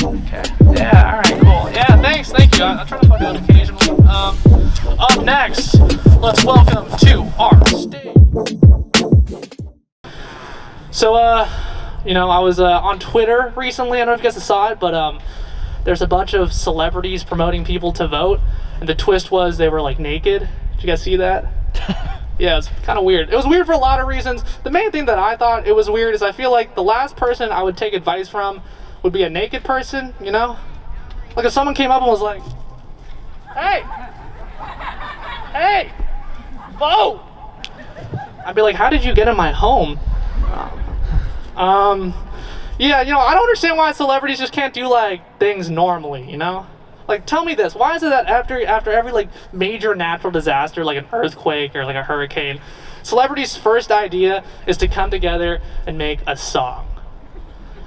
Okay. Yeah, alright, cool. Yeah, thank you. I'll try to find out occasionally. Up next, let's welcome to our stage. So, I was on Twitter recently. I don't know if you guys saw it, but there's a bunch of celebrities promoting people to vote, and the twist was they were like naked. Did you guys see that? Yeah, it's kind of weird. It was weird for a lot of reasons. The main thing that I thought it was weird is I feel like the last person I would take advice from would be a naked person, you know? Like if someone came up and was like, hey, vote! I'd be like, how did you get in my home? Yeah, I don't understand why celebrities just can't do like things normally, you know? Like, tell me this, why is it that after every like major natural disaster, like an earthquake or like a hurricane, celebrities' first idea is to come together and make a song?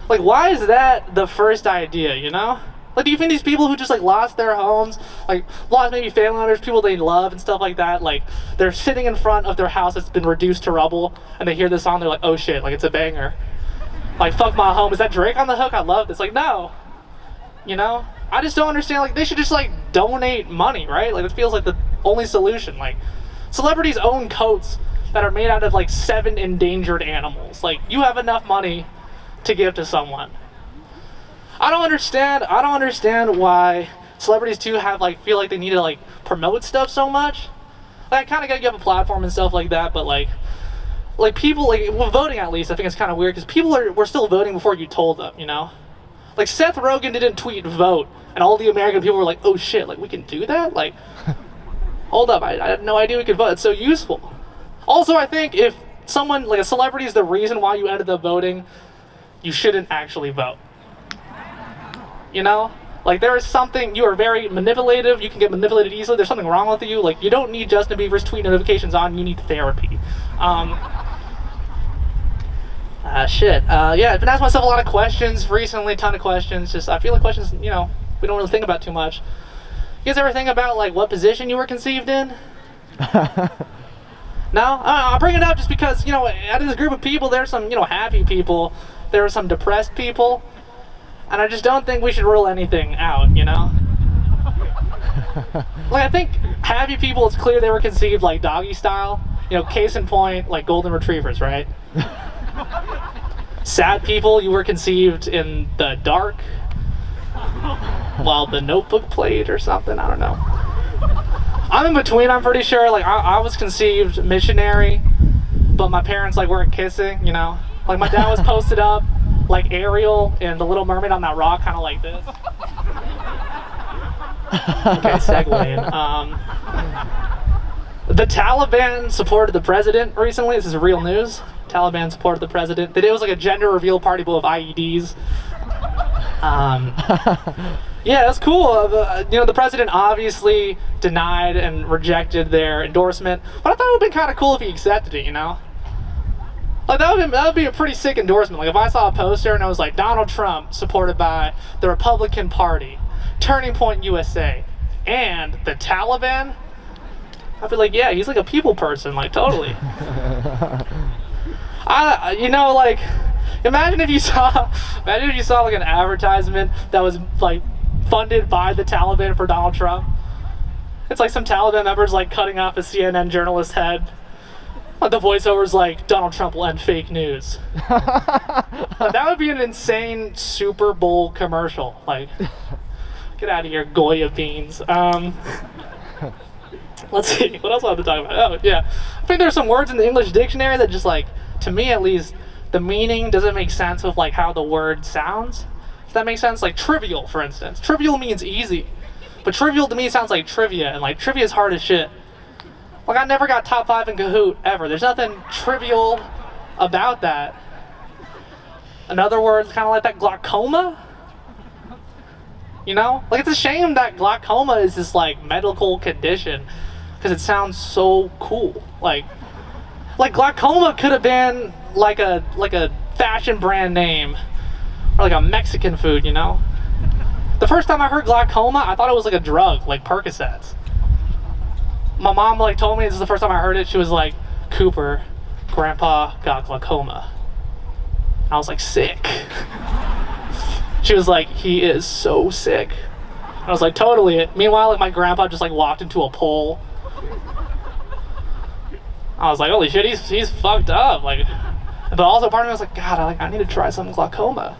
Like, why is that the first idea, you know? Like, do you think these people who just like lost their homes, like lost maybe family members, people they love and stuff like that, like they're sitting in front of their house that's been reduced to rubble and they hear this song, they're like, oh shit, like it's a banger. Like, fuck my home, is that Drake on the hook? I love this. Like, no. You know? I just don't understand, like, they should just, like, donate money, right? Like, it feels like the only solution. Like, celebrities own coats that are made out of, like, 7 endangered animals. Like, you have enough money to give to someone. I don't understand why celebrities, too, feel like they need to, like, promote stuff so much. Like, I kind of gotta give a platform and stuff like that, but, like people, well, voting at least, I think it's kind of weird, because people were still voting before you told them, you know? Like, Seth Rogen didn't tweet vote, and all the American people were like, oh shit, like, we can do that? Like, hold up, I had no idea we could vote. It's so useful. Also, I think if someone, like a celebrity is the reason why you ended up voting, you shouldn't actually vote. You know? Like, there is something, you are very manipulative, you can get manipulated easily, there's something wrong with you. Like, you don't need Justin Bieber's tweet notifications on, you need therapy. Yeah, I've been asking myself a lot of questions recently, a ton of questions. Just, I feel like questions, we don't really think about too much. You guys ever think about, like, what position you were conceived in? No? I'll bring it up just because, out of this group of people, there's some, happy people, there are some depressed people, and I just don't think we should rule anything out, you know? Like, I think happy people, it's clear they were conceived, like, doggy style. Case in point, like golden retrievers, right? Sad people, you were conceived in the dark while the Notebook played or something, I don't know. I'm in between, I'm pretty sure. Like, I was conceived missionary, but my parents, like, weren't kissing, you know? Like, my dad was posted up like Ariel in The Little Mermaid on that rock, kind of like this. Okay, segueing. The Taliban supported the president recently. This is real news. Taliban supported the president. It was like a gender reveal party full of IEDs. Yeah, that's cool. The president obviously denied and rejected their endorsement, but I thought it would have been kind of cool if he accepted it, you know? Like, that would be a pretty sick endorsement. Like, if I saw a poster and I was like, Donald Trump supported by the Republican Party, Turning Point USA, and the Taliban, I'd be like, yeah, he's like a people person, like, totally. Like, imagine if you saw like an advertisement that was like funded by the Taliban for Donald Trump. It's like some Taliban members like cutting off a CNN journalist's head. Like, the voiceover's like, Donald Trump will end fake news. That would be an insane Super Bowl commercial. Like, get out of here, Goya beans. Let's see, what else do I have to talk about? Oh, yeah. I think there's some words in the English dictionary that just, like, to me at least, the meaning doesn't make sense with, like, how the word sounds. Does that make sense? Like, trivial, for instance. Trivial means easy. But trivial to me sounds like trivia, and, like, trivia is hard as shit. Like, I never got top 5 in Kahoot, ever. There's nothing trivial about that. In other words, kind of like that glaucoma. You know? Like, it's a shame that glaucoma is this, like, medical condition, because it sounds so cool. Like glaucoma could have been like a fashion brand name, or like a Mexican food, you know? The first time I heard glaucoma, I thought it was like a drug, like Percocets. My mom, like, told me, this is the first time I heard it, she was like, Cooper, Grandpa got glaucoma. I was like, sick. She was like, he is so sick. I was like, totally. Meanwhile, like, my grandpa just like walked into a pole. I was like, holy shit, he's fucked up. Like, but also part of me was like, God, I need to try some glaucoma.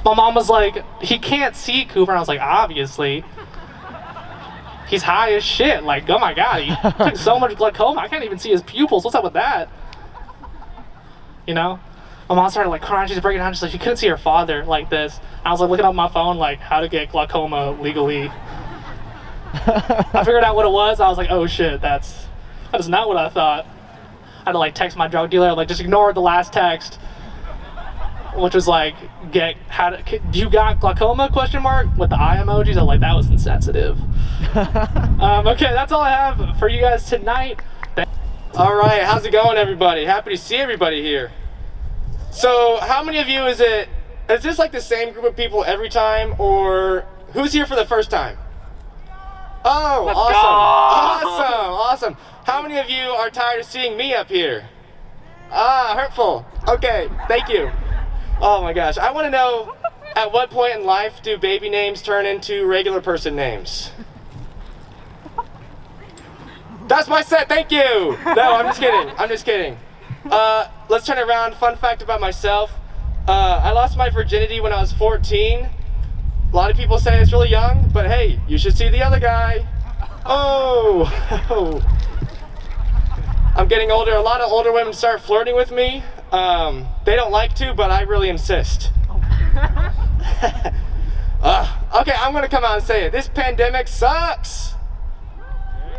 My mom was like, he can't see, Cooper. And I was like, obviously. He's high as shit. Like, oh my God, he took so much glaucoma. I can't even see his pupils. What's up with that? You know? My mom started like crying. She's breaking down. She's like, she couldn't see her father like this. I was like looking up my phone, like how to get glaucoma legally. I figured out what it was. I was like, oh shit, that is not what I thought. I had to like text my drug dealer, like just ignore the last text, which was like, do you got glaucoma? Question mark with the eye emojis. I was like, that was insensitive. Okay, that's all I have for you guys tonight. All right, how's it going, everybody? Happy to see everybody here. So, how many of you is this like the same group of people every time, or who's here for the first time? Oh, awesome. How many of you are tired of seeing me up here? Hurtful. Okay, thank you. Oh my gosh, I want to know, at what point in life do baby names turn into regular person names? That's my set, thank you! No, I'm just kidding. Let's turn it around. Fun fact about myself. I lost my virginity when I was 14. A lot of people say it's really young, but hey, you should see the other guy. Oh! I'm getting older. A lot of older women start flirting with me. They don't like to, but I really insist. Okay, I'm gonna come out and say it. This pandemic sucks!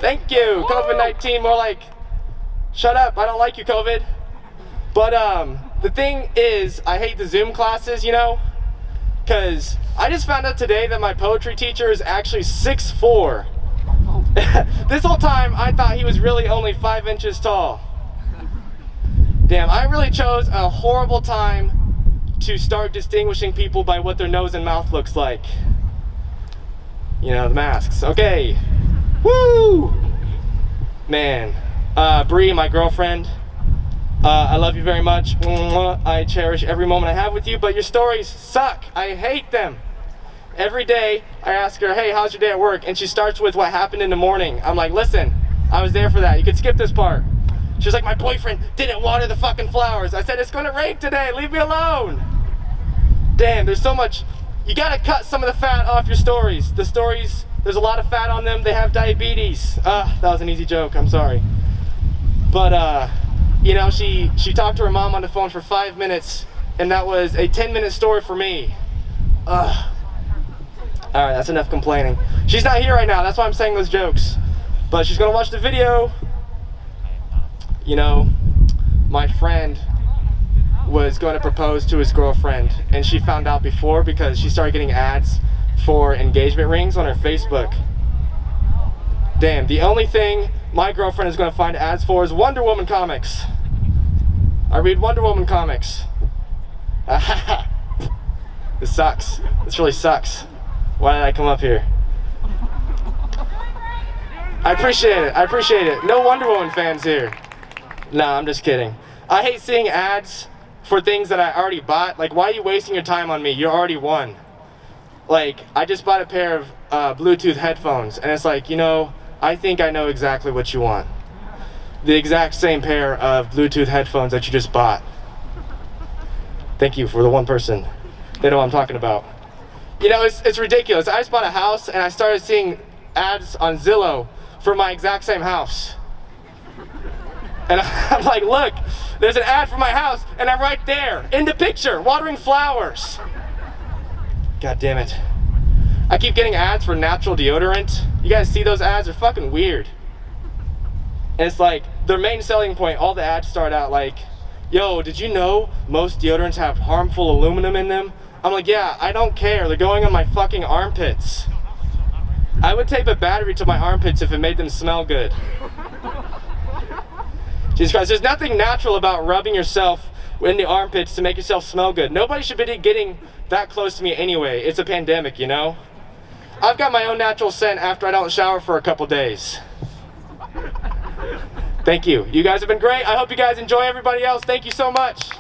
Thank you. COVID-19, more like, shut up, I don't like you, COVID. But the thing is, I hate the Zoom classes, you know? Because I just found out today that my poetry teacher is actually 6'4". This whole time, I thought he was really only 5 inches tall. Damn, I really chose a horrible time to start distinguishing people by what their nose and mouth looks like. You know, the masks. Okay. Woo! Man. Bree, my girlfriend, I love you very much. I cherish every moment I have with you, but your stories suck. I hate them. Every day, I ask her, hey, how's your day at work? And she starts with what happened in the morning. I'm like, listen, I was there for that. You can skip this part. She's like, my boyfriend didn't water the fucking flowers. I said, it's gonna rain today. Leave me alone. Damn, there's so much. You gotta cut some of the fat off your stories. The stories, there's a lot of fat on them. They have diabetes. That was an easy joke. I'm sorry. But, you know, she talked to her mom on the phone for 5 minutes, and that was a 10-minute story for me. All right, that's enough complaining. She's not here right now. That's why I'm saying those jokes. But she's gonna watch the video. You know, my friend was going to propose to his girlfriend, and she found out before because she started getting ads for engagement rings on her Facebook. Damn, the only thing my girlfriend is going to find ads for is Wonder Woman comics. I read Wonder Woman comics. This sucks. This really sucks. Why did I come up here? I appreciate it. No Wonder Woman fans here. No, I'm just kidding. I hate seeing ads for things that I already bought. Like, why are you wasting your time on me? You already won. Like, I just bought a pair of Bluetooth headphones, and it's like, you know, I think I know exactly what you want. The exact same pair of Bluetooth headphones that you just bought. Thank you for the one person. They know what I'm talking about. You know, it's ridiculous. I just bought a house, and I started seeing ads on Zillow for my exact same house. And I'm like, look, there's an ad for my house, and I'm right there, in the picture, watering flowers. God damn it. I keep getting ads for natural deodorant. You guys see those ads? They're fucking weird. And it's like, their main selling point, all the ads start out like, yo, did you know most deodorants have harmful aluminum in them? I'm like, yeah, I don't care. They're going on my fucking armpits. I would tape a battery to my armpits if it made them smell good. Jesus Christ, there's nothing natural about rubbing yourself in the armpits to make yourself smell good. Nobody should be getting that close to me anyway. It's a pandemic, you know? I've got my own natural scent after I don't shower for a couple days. Thank you. You guys have been great. I hope you guys enjoy everybody else. Thank you so much.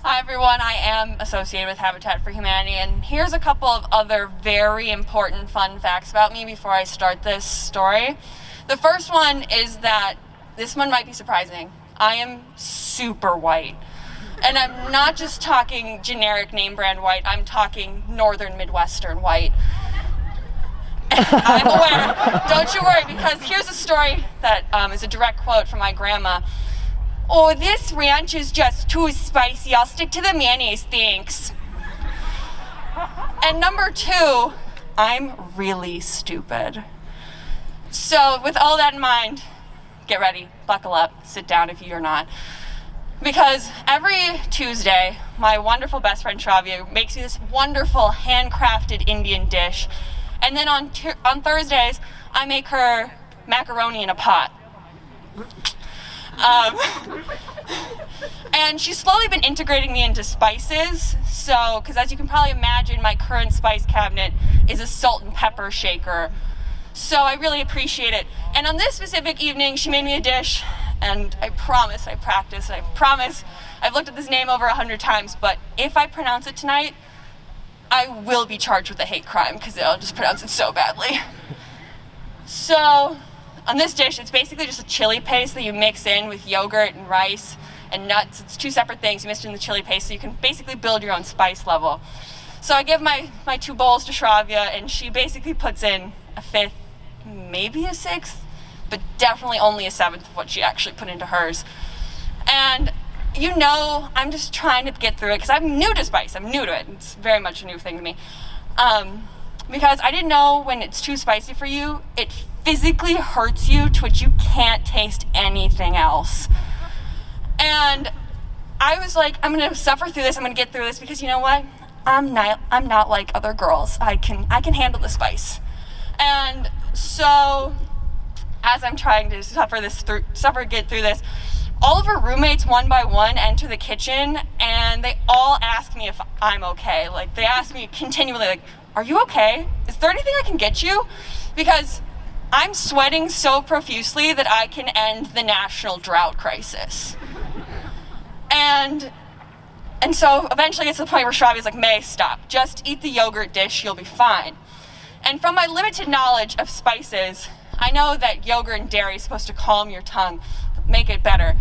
Hi, everyone, I am associated with Habitat for Humanity, and here's a couple of other very important fun facts about me before I start this story. The first one is that, this one might be surprising, I am super white. And I'm not just talking generic name brand white, I'm talking northern Midwestern white. I'm aware, don't you worry, because here's a story that is a direct quote from my grandma. "Oh, this ranch is just too spicy. I'll stick to the mayonnaise, thanks." And number two, I'm really stupid. So with all that in mind, get ready, buckle up, sit down if you're not. Because every Tuesday, my wonderful best friend Shravya makes me this wonderful handcrafted Indian dish. And then on Thursdays, I make her macaroni in a pot. And she's slowly been integrating me into spices. So, because as you can probably imagine, my current spice cabinet is a salt and pepper shaker. So I really appreciate it. And on this specific evening, she made me a dish, and I promise I practice. I promise I've looked at this name over 100 times, but if I pronounce it tonight, I will be charged with a hate crime because I'll just pronounce it so badly. So, on this dish, it's basically just a chili paste that you mix in with yogurt and rice and nuts. It's two separate things. You mix it in the chili paste, so you can basically build your own spice level. So I give my 2 bowls to Shravya, and she basically puts in a 5th, maybe a 6th, but definitely only a 7th of what she actually put into hers. And you know, I'm just trying to get through it because I'm new to spice. I'm new to it. It's very much a new thing to me. Because I didn't know when it's too spicy for you, it physically hurts you to which you can't taste anything else. And I was like, I'm gonna suffer through this. I'm gonna get through this because you know what? I'm not like other girls. I can handle the spice. And so, as I'm trying to get through this, all of her roommates, one by one, enter the kitchen, and they all ask me if I'm okay. Like, they ask me continually, like, "Are you okay? Is there anything I can get you?" Because I'm sweating so profusely that I can end the national drought crisis. And so eventually it's to the point where Shravya's like, "Mae, stop. Just eat the yogurt dish, you'll be fine." And from my limited knowledge of spices, I know that yogurt and dairy is supposed to calm your tongue, make it better.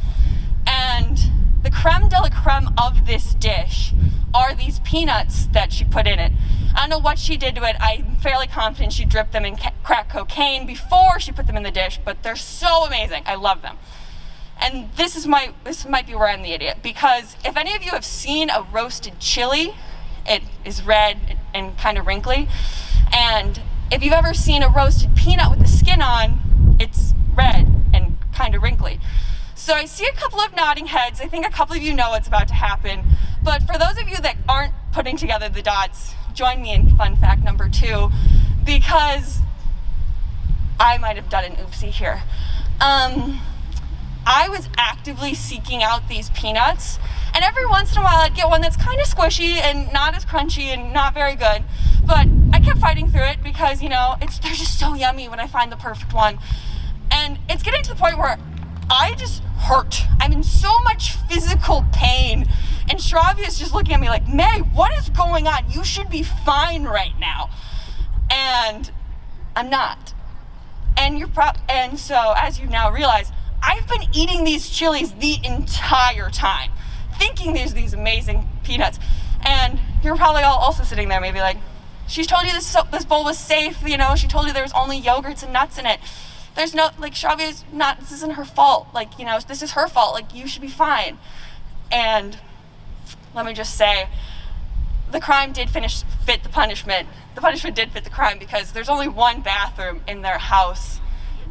And the creme de la creme of this dish are these peanuts that she put in it. I don't know what she did to it. I'm fairly confident she dripped them in crack cocaine before she put them in the dish, but they're so amazing. I love them. And this might be where I'm the idiot, because if any of you have seen a roasted chili, it is red and kind of wrinkly. And if you've ever seen a roasted peanut with the skin on, it's red and kind of wrinkly. So I see a couple of nodding heads. I think a couple of you know what's about to happen. But for those of you that aren't putting together the dots, join me in fun fact number 2, because I might have done an oopsie here. I was actively seeking out these peanuts, and every once in a while I'd get one that's kind of squishy and not as crunchy and not very good, but I kept fighting through it because, you know, they're just so yummy when I find the perfect one. And it's getting to the point where I just hurt. I'm in so much physical pain, and Shravya is just looking at me like, "Mae, what is going on? You should be fine right now." And I'm not. And so, as you now realize, I've been eating these chilies the entire time, thinking there's these amazing peanuts. And you're probably all also sitting there maybe like, "She's told you this bowl was safe, you know, she told you there was only yogurts and nuts in it. There's no, like, Shravya's not, this isn't her fault. Like, you know, this is her fault. Like, you should be fine." And let me just say, the crime did fit the punishment. The punishment did fit the crime because there's only one bathroom in their house.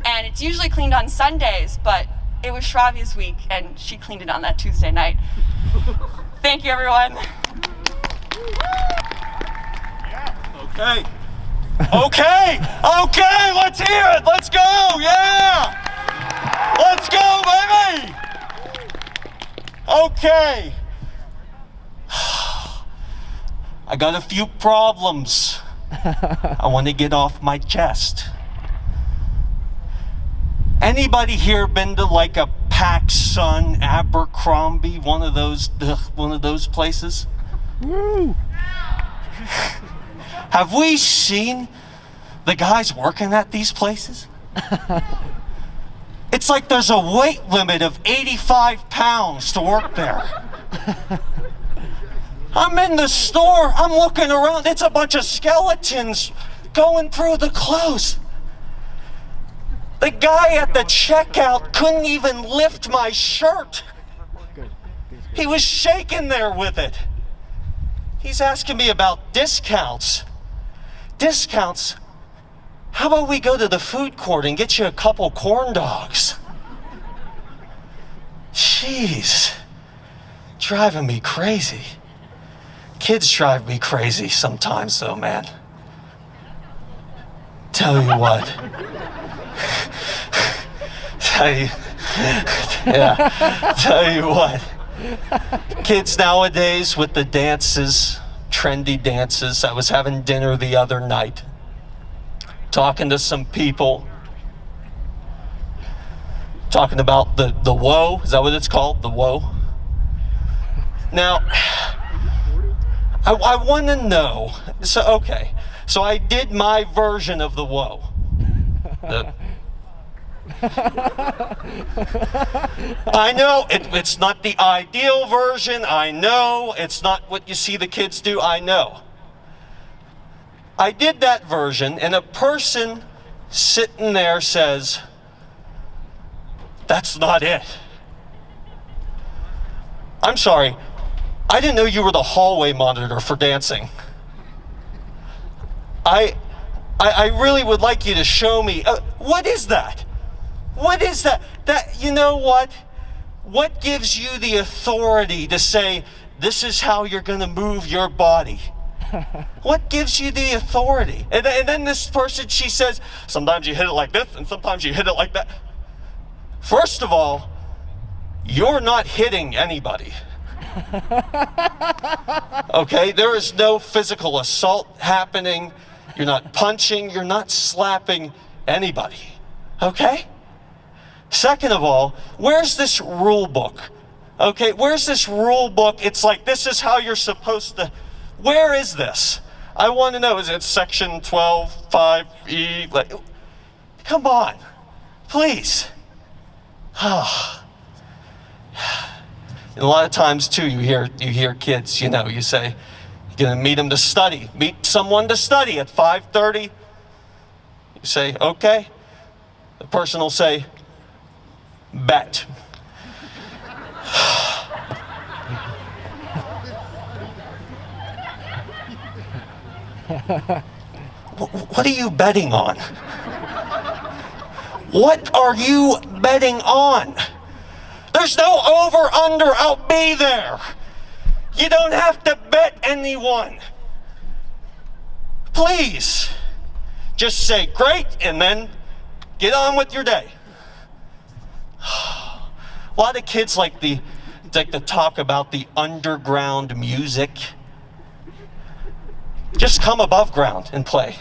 And it's usually cleaned on Sundays, but it was Shravya's week, and she cleaned it on that Tuesday night. Thank you, everyone. Okay. Okay, let's hear it. Let's go, yeah. Let's go, baby. Okay. I got a few problems I want to get off my chest. Anybody here been to like a PacSun, Abercrombie, one of those places. Woo! Have we seen the guys working at these places? It's like there's a weight limit of 85 pounds to work there. I'm in the store, I'm looking around, it's a bunch of skeletons going through the clothes. The guy at the checkout couldn't even lift my shirt. He was shaking there with it. He's asking me about discounts. Discounts? How about we go to the food court and get you a couple corn dogs? Jeez, driving me crazy. Kids drive me crazy sometimes though, man. Tell you what. Tell you what. Kids nowadays with the dances, trendy dances. I was having dinner the other night, talking to some people, talking about the woe. Is that what it's called? The woe? Now, I want to know, so I did my version of the woe. I know it's not the ideal version. I know it's not what you see the kids do. I know. I did that version, and a person sitting there says, "That's not it." I'm sorry. I didn't know you were the hallway monitor for dancing. I really would like you to show me. What is that? What is that? You know what? What gives you the authority to say, this is how you're going to move your body? What gives you the authority? And then this person, she says, sometimes you hit it like this and sometimes you hit it like that. First of all, you're not hitting anybody. Okay, there is no physical assault happening. You're not punching, you're not slapping anybody. Okay? Second of all, where's this rule book? Okay, where's this rule book? It's like, this is how you're supposed to. Where is this? I want to know, is it section 12(5)(e)? Like, come on, please. And a lot of times too, you hear kids, you say, you're gonna meet them to study. Meet someone to study at 5:30. You say, okay. The person will say, bet. What are you betting on? What are you betting on? There's no over, under, I'll be there. You don't have to bet anyone. Please, just say great and then get on with your day. A lot of kids like to talk about the underground music. Just come above ground and play.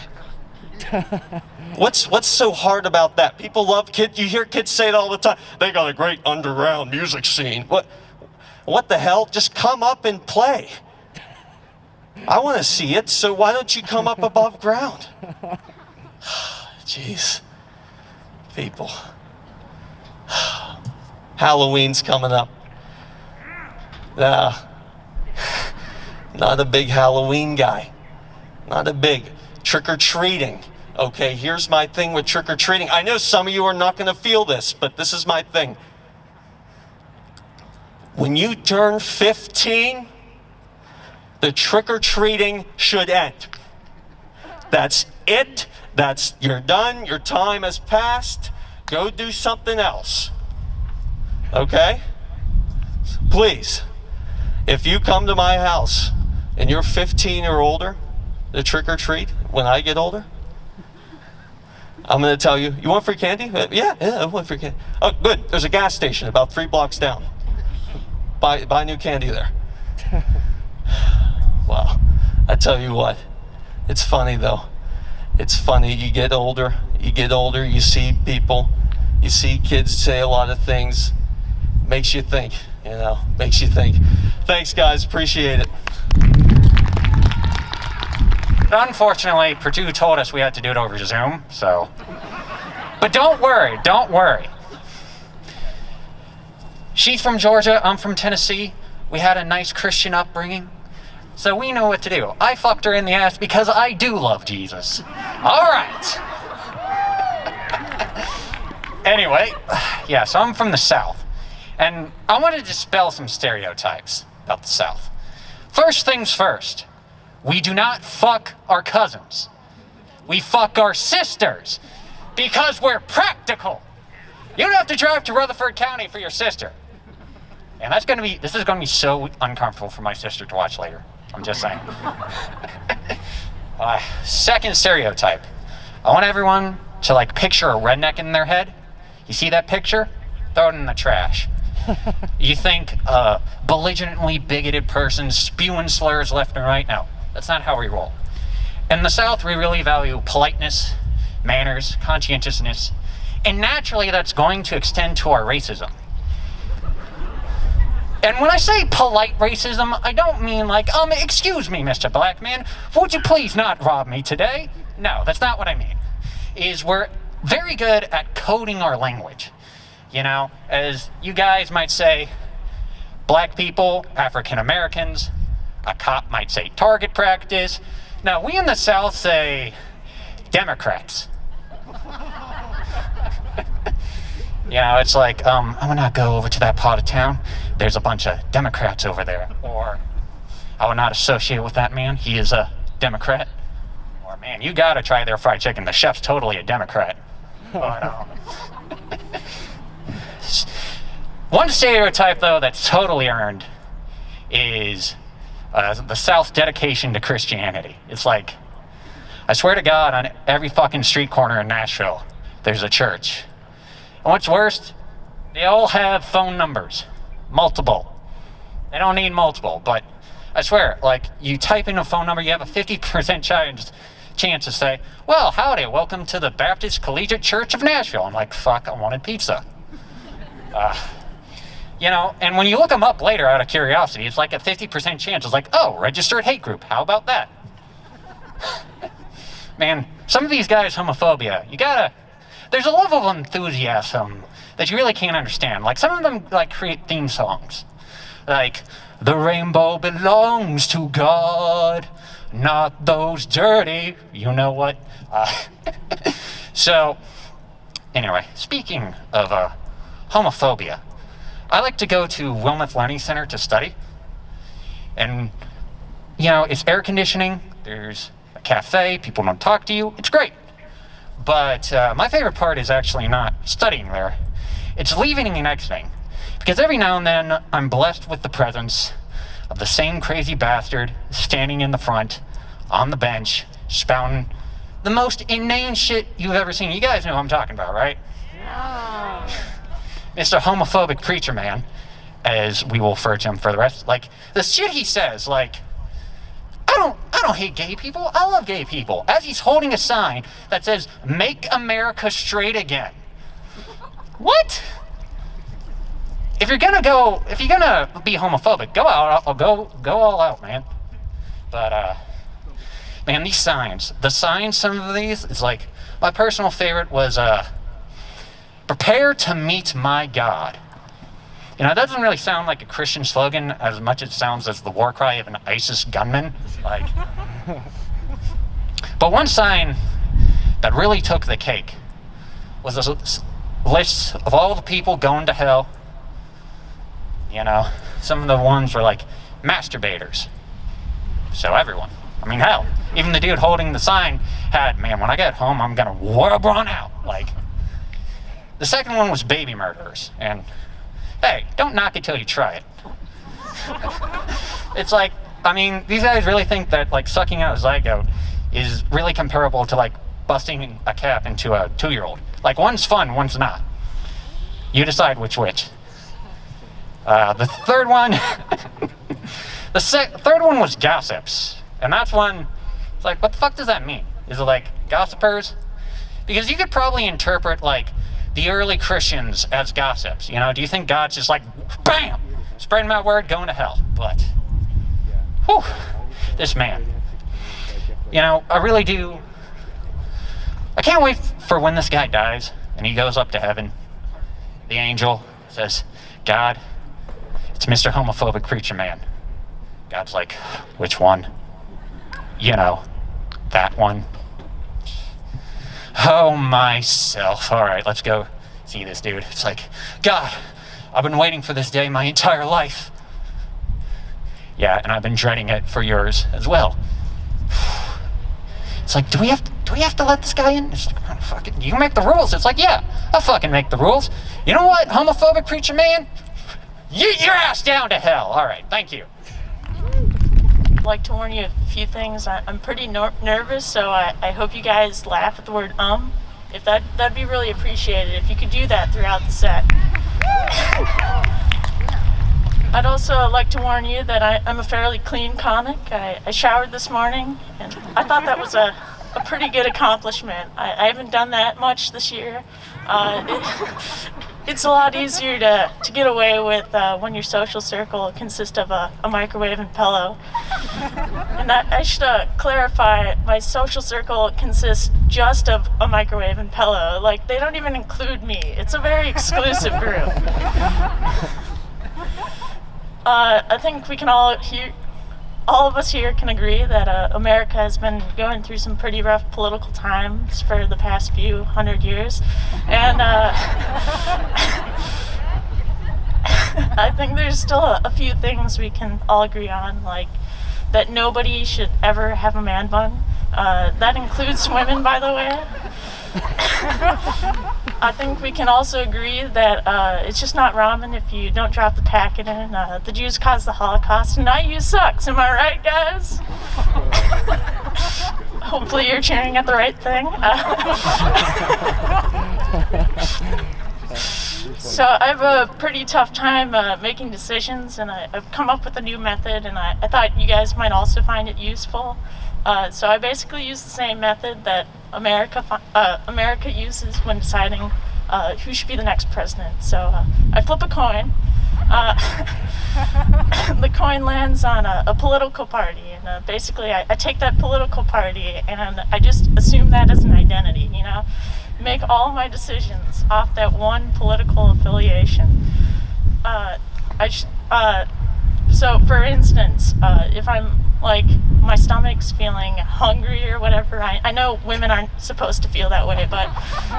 What's so hard about that? People love kids. You hear kids say it all the time. They got a great underground music scene. What the hell? Just come up and play. I want to see it, so why don't you come up above ground? Jeez. People. Halloween's coming up. Not a big Halloween guy. Not a big trick-or-treating. Okay, here's my thing with trick-or-treating. I know some of you are not going to feel this, but this is my thing. When you turn 15, the trick-or-treating should end. That's it. You're done. Your time has passed. Go do something else. Okay? Please, if you come to my house and you're 15 or older, the trick-or-treat, when I get older, I'm going to tell you, you want free candy? Yeah, I want free candy. Oh, good. There's a gas station about 3 blocks down. Buy new candy there. Wow. I tell you what, it's funny though. It's funny, you get older, you see people, you see kids say a lot of things, makes you think, you know, makes you think. Thanks, guys, appreciate it. Unfortunately, Purdue told us we had to do it over Zoom, so. But don't worry, don't worry. She's from Georgia, I'm from Tennessee. We had a nice Christian upbringing, so we know what to do. I fucked her in the ass because I do love Jesus. All right. Anyway, yeah, so I'm from the South, and I wanted to dispel some stereotypes about the South. First things first, we do not fuck our cousins. We fuck our sisters, because we're practical. You don't have to drive to Rutherford County for your sister. And this is gonna be so uncomfortable for my sister to watch later. I'm just saying. Second stereotype. I want everyone to like picture a redneck in their head. You see that picture? Throw it in the trash. You think a belligerently bigoted person spewing slurs left and right? No, that's not how we roll. In the South, we really value politeness, manners, conscientiousness, and naturally that's going to extend to our racism. And when I say polite racism, I don't mean like, excuse me, Mr. Black Man, would you please not rob me today? No, that's not what I mean. Is we're very good at coding our language. You know, as you guys might say, black people, African Americans, a cop might say target practice. Now, we in the South say Democrats. You know, it's like, I'm gonna go over to that part of town. There's a bunch of Democrats over there. Or, I would not associate with that man. He is a Democrat. Or, man, you gotta try their fried chicken. The chef's totally a Democrat. But, one stereotype, though, that's totally earned is the South's dedication to Christianity. It's like, I swear to God, on every fucking street corner in Nashville, there's a church. And what's worst, they all have phone numbers. Multiple. They don't need multiple, but I swear, like, you type in a phone number, you have a 50% chance to say, well, howdy, welcome to the Baptist Collegiate Church of Nashville. I'm like, fuck, I wanted pizza. You know, and when you look them up later out of curiosity, it's like a 50% chance. It's like, oh, registered hate group. How about that? Man, some of these guys' homophobia, there's a level of enthusiasm that you really can't understand. Like, some of them, like, create theme songs. Like, the rainbow belongs to God, not those dirty, you know what? So, anyway, speaking of homophobia, I like to go to Wilmeth Learning Center to study. And, you know, it's air conditioning, there's a cafe, people don't talk to you, it's great. But my favorite part is actually not studying there. It's leaving and exiting. Because every now and then, I'm blessed with the presence of the same crazy bastard standing in the front, on the bench, spouting the most inane shit you've ever seen. You guys know who I'm talking about, right? No. Mr. Homophobic Preacher Man, as we will refer to him for the rest. Like, the shit he says, like, I don't hate gay people, I love gay people. As he's holding a sign that says, "Make America Straight Again." What? If you're gonna be homophobic, go all out, man. But, man, these signs, some of these, it's like, my personal favorite was, prepare to meet my God. You know, it doesn't really sound like a Christian slogan as much as it sounds as the war cry of an ISIS gunman. Like, but one sign that really took the cake was a list of all the people going to hell. You know, some of the ones were like masturbators. So everyone. I mean, hell, even the dude holding the sign had, man, when I get home, I'm gonna run out. Like, the second one was baby murderers. And hey, don't knock it till you try it. It's like, I mean, these guys really think that, like, sucking out a zygote is really comparable to, like, busting a cap into a 2-year-old. Like, one's fun, one's not. You decide which. The third one, third one was gossips. And that's one, it's like, what the fuck does that mean? Is it like gossipers? Because you could probably interpret, like, the early Christians as gossips? You know, do you think God's just like, bam, spreading my word, going to hell? But, whew, this man. You know, I really do. I can't wait for when this guy dies and he goes up to heaven. The angel says, God, it's Mr. Homophobic Preacher Man. God's like, which one? You know, that one. Oh, myself. All right, let's go see this dude. It's like, God, I've been waiting for this day my entire life. Yeah, and I've been dreading it for yours as well. It's like, do we have to let this guy in? It's like, oh, fuck it, you make the rules. It's like, yeah, I'll fucking make the rules. You know what, homophobic preacher man? Your ass down to hell. All right, thank you. I'd like to warn you of a few things. I'm pretty nervous, so I hope you guys laugh at the word If that'd be really appreciated if you could do that throughout the set. I'd also like to warn you that I'm a fairly clean comic. I showered this morning, and I thought that was a pretty good accomplishment. I haven't done that much this year. It's a lot easier to get away with when your social circle consists of a microwave and pillow. And I should clarify, my social circle consists just of a microwave and pillow. Like, they don't even include me. It's a very exclusive group. I think we can all of us here can agree that America has been going through some pretty rough political times for the past few hundred years. And I think there's still a few things we can all agree on, like that nobody should ever have a man bun. That includes women, by the way. I think we can also agree that it's just not ramen if you don't drop the packet in. The Jews caused the Holocaust, and IU sucks. Am I right, guys? Hopefully you're cheering at the right thing. So I have a pretty tough time making decisions, and I've come up with a new method, and I thought you guys might also find it useful. So I basically use the same method that America uses when deciding who should be the next president. So I flip a coin. The coin lands on a political party, and basically I take that political party and I just assume that as an identity, you know? Make all my decisions off that one political affiliation. So for instance, if I'm like, my stomach's feeling hungry or whatever, I know women aren't supposed to feel that way, but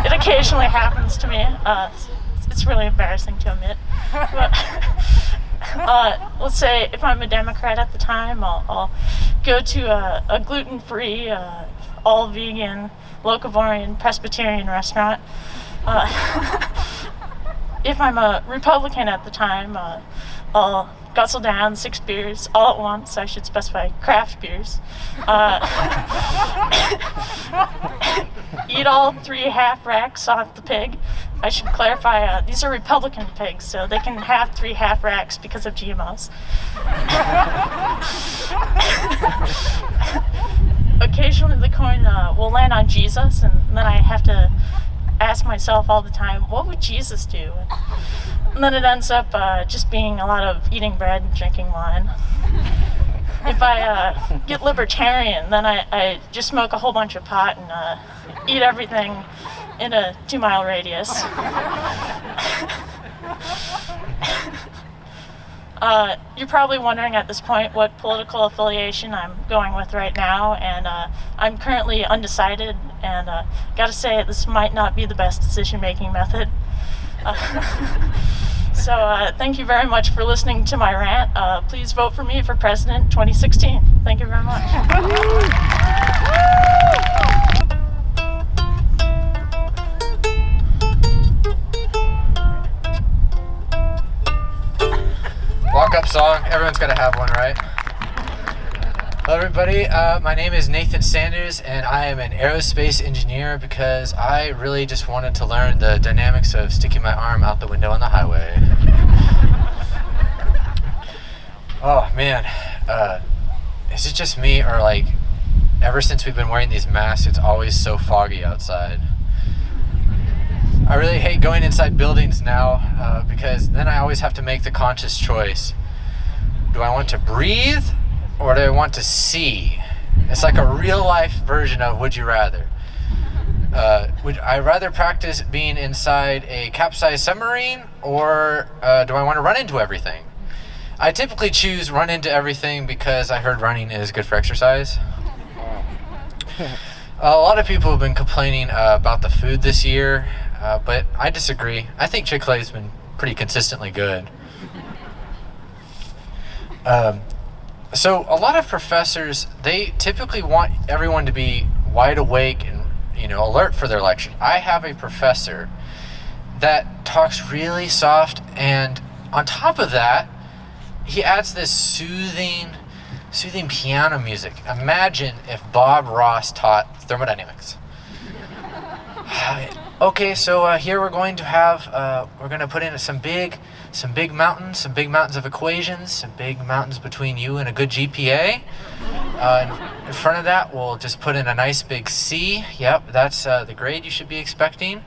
it occasionally happens to me. It's really embarrassing to admit. But, let's say if I'm a Democrat at the time, I'll go to a gluten-free, all-vegan, locavorian Presbyterian restaurant. If I'm a Republican at the time, I'll guzzle down 6 beers all at once. I should specify craft beers. Eat all 3 half racks off the pig. I should clarify, these are Republican pigs, so they can have 3 half racks because of GMOs. Occasionally the coin will land on Jesus, and then I have to ask myself all the time, what would Jesus do? And then it ends up just being a lot of eating bread and drinking wine. If I get libertarian, then I just smoke a whole bunch of pot and eat everything in a 2-mile radius. You're probably wondering at this point what political affiliation I'm going with right now, and I'm currently undecided, and gotta say, this might not be the best decision-making method. So thank you very much for listening to my rant. Please vote for me for president 2016. Thank you very much. Walk-up song. Everyone's got to have one, right? Hello, everybody. My name is Nathan Sanders, and I am an aerospace engineer because I really just wanted to learn the dynamics of sticking my arm out the window on the highway. Oh, man. Is it just me, or like, ever since we've been wearing these masks, it's always so foggy outside? I really hate going inside buildings now because then I always have to make the conscious choice. Do I want to breathe or do I want to see? It's like a real life version of Would You Rather. Would I rather practice being inside a capsized submarine, or do I want to run into everything? I typically choose run into everything because I heard running is good for exercise. A lot of people have been complaining about the food this year, but I disagree. I think Chick-fil-A's been pretty consistently good. So a lot of professors, they typically want everyone to be wide awake and alert for their lecture. I have a professor that talks really soft, and on top of that, he adds this soothing piano music. Imagine if Bob Ross taught thermodynamics. Okay, so here we're going to have, we're going to put in some big mountains of equations, some big mountains between you and a good GPA. In front of that, we'll just put in a nice big C. Yep, that's the grade you should be expecting.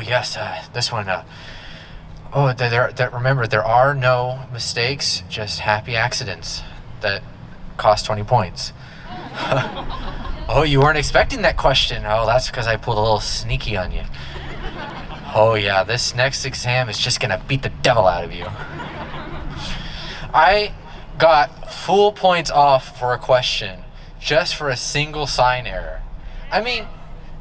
Yes, this one. Remember, there are no mistakes, just happy accidents that cost 20 points. Oh, you weren't expecting that question. Oh, that's because I pulled a little sneaky on you. Oh yeah, this next exam is just gonna beat the devil out of you. I got full points off for a question just for a single sign error. I mean,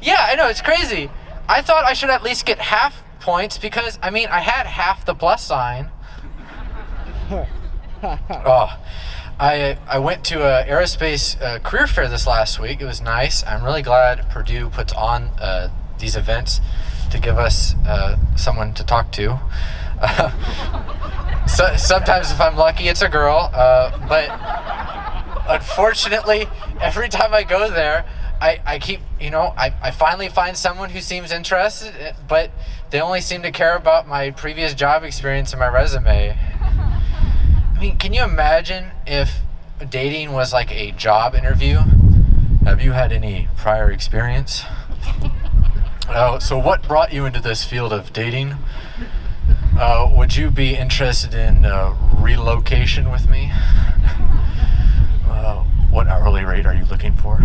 yeah, I know, it's crazy. I thought I should at least get half points because, I had half the plus sign. Oh, I went to a aerospace career fair this last week. It was nice. I'm really glad Purdue puts on these events to give us someone to talk to. So sometimes if I'm lucky, it's a girl, but unfortunately, every time I go there, I keep, I finally find someone who seems interested, but they only seem to care about my previous job experience and my resume. Can you imagine if dating was like a job interview? Have you had any prior experience? So what brought you into this field of dating? Would you be interested in relocation with me? What hourly rate are you looking for?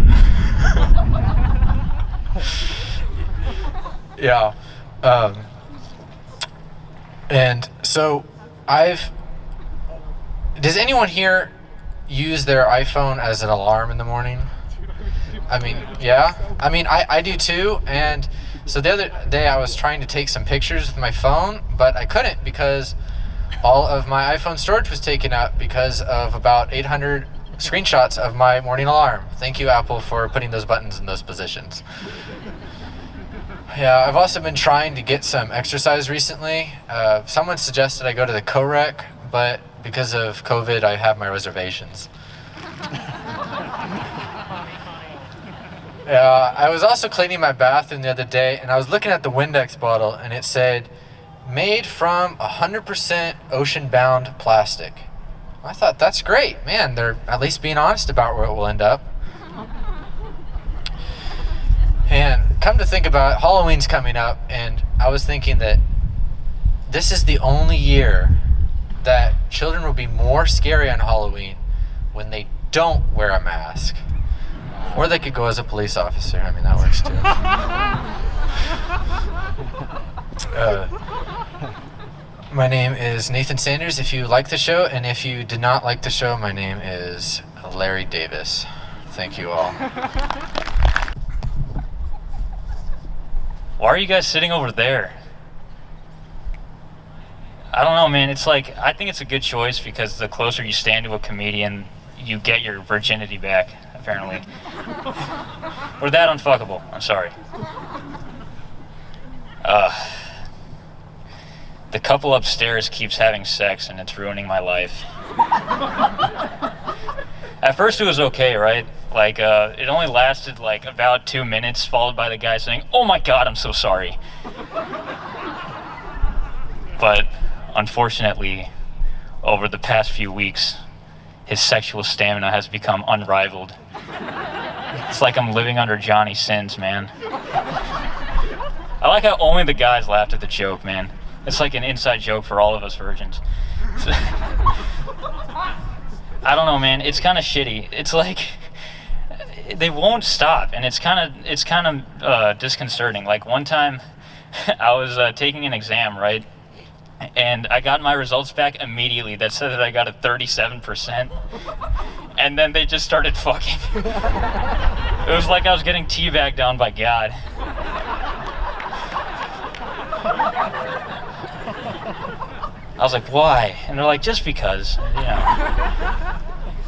Yeah. And so does anyone here use their iPhone as an alarm in the morning? Yeah. I do too. And so the other day I was trying to take some pictures with my phone, but I couldn't because all of my iPhone storage was taken up because of about 800 screenshots of my morning alarm. Thank you, Apple, for putting those buttons in those positions. Yeah, I've also been trying to get some exercise recently. Someone suggested I go to the co-rec, but because of COVID, I have my reservations. I was also cleaning my bathroom the other day, and I was looking at the Windex bottle, and it said, made from 100% ocean-bound plastic. I thought, that's great. Man, they're at least being honest about where it will end up. And come to think about it, Halloween's coming up, and I was thinking that this is the only year that children will be more scary on Halloween when they don't wear a mask. Or they could go as a police officer. That works too. My name is Nathan Sanders if you like the show, and if you did not like the show, my name is Larry Davis. Thank you all. Why are you guys sitting over there? I don't know, man. It's like, I think it's a good choice because the closer you stand to a comedian, you get your virginity back, apparently. We're that unfuckable. I'm sorry. The couple upstairs keeps having sex and it's ruining my life. At first it was okay, right? Like, it only lasted like about 2 minutes, followed by the guy saying, "Oh my God, I'm so sorry." But unfortunately, over the past few weeks, his sexual stamina has become unrivaled. It's like I'm living under Johnny Sins, man. I like how only the guys laughed at the joke, man. It's like an inside joke for all of us virgins. So, I don't know, man. It's kind of shitty. It's like they won't stop, and it's kind of disconcerting. Like one time, I was taking an exam, right, and I got my results back immediately. That said that I got a 37%, and then they just started fucking. It was like I was getting teabagged down by God. I was like, why? And they're like, just because, you know.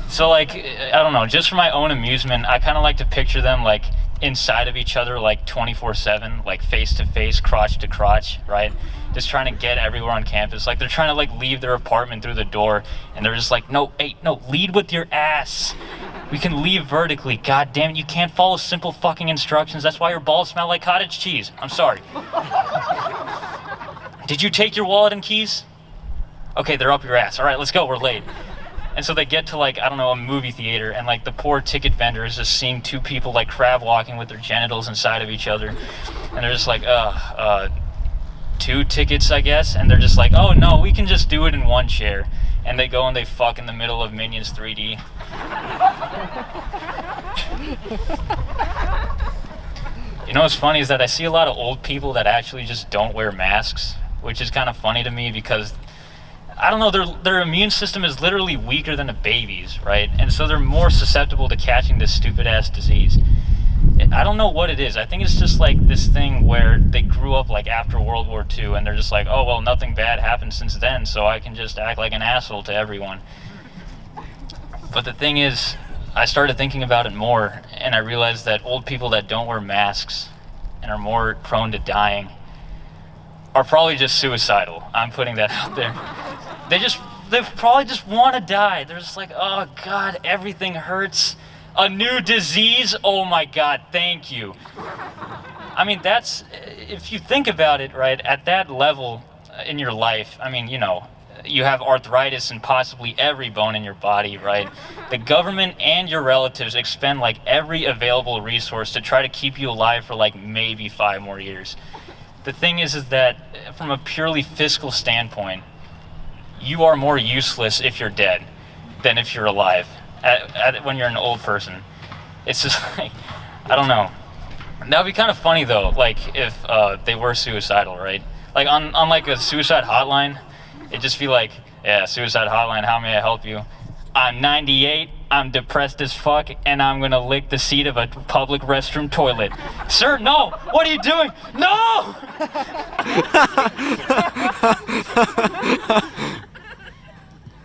So like, I don't know, just for my own amusement, I kind of like to picture them like inside of each other like 24/7, like face to face, crotch to crotch, right? Just trying to get everywhere on campus. Like they're trying to like leave their apartment through the door, and they're just like, no, hey, no, lead with your ass. We can leave vertically. God damn it, you can't follow simple fucking instructions. That's why your balls smell like cottage cheese. I'm sorry. Did you take your wallet and keys? Okay, they're up your ass. All right, let's go, we're late. And so they get to like, I don't know, a movie theater, and like the poor ticket vendor is just seeing two people like crab walking with their genitals inside of each other. And they're just like, 2 tickets, I guess. And they're just like, oh no, we can just do it in one chair. And they go and they fuck in the middle of Minions 3D. You know what's funny is that I see a lot of old people that actually just don't wear masks, which is kind of funny to me because I don't know, their immune system is literally weaker than a baby's, right? And so they're more susceptible to catching this stupid ass disease. I don't know what it is. I think it's just like this thing where they grew up like after World War II, and they're just like, oh well, nothing bad happened since then, so I can just act like an asshole to everyone. But the thing is, I started thinking about it more, and I realized that old people that don't wear masks and are more prone to dying are probably just suicidal. I'm putting that out there. They probably just want to die. They're just like, oh God, everything hurts. A new disease? Oh my God, thank you. I mean, that's, if you think about it, right, at that level in your life, I mean, you know, you have arthritis in possibly every bone in your body, right? The government and your relatives expend like every available resource to try to keep you alive for like maybe 5 more years. The thing is that from a purely fiscal standpoint, you are more useless if you're dead than if you're alive when you're an old person. It's just like, I don't know. That would be kind of funny though, like if they were suicidal, right? Like on like a suicide hotline, it'd just be like, yeah, suicide hotline, how may I help you? I'm 98, I'm depressed as fuck, and I'm gonna lick the seat of a public restroom toilet. Sir, no! What are you doing? No!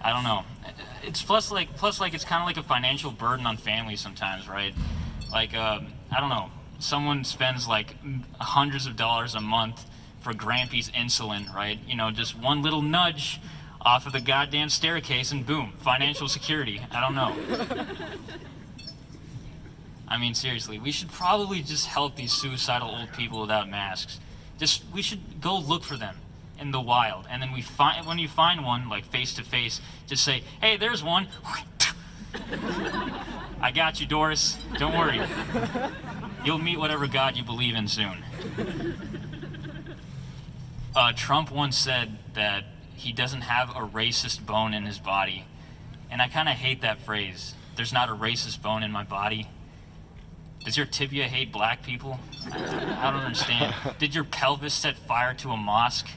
I don't know. It's plus like it's kind of like a financial burden on families sometimes, right? Like, I don't know. Someone spends like hundreds of dollars a month for Grampy's insulin, right? You know, just one little nudge off of the goddamn staircase and boom, financial security. I don't know. I mean, seriously, we should probably just help these suicidal old people without masks. We should go look for them in the wild, and then when you find one, like face to face, just say, hey, there's one. I got you, Doris. Don't worry. You'll meet whatever God you believe in soon. Trump once said that he doesn't have a racist bone in his body. And I kind of hate that phrase. There's not a racist bone in my body. Does your tibia hate black people? I don't understand. Did your pelvis set fire to a mosque?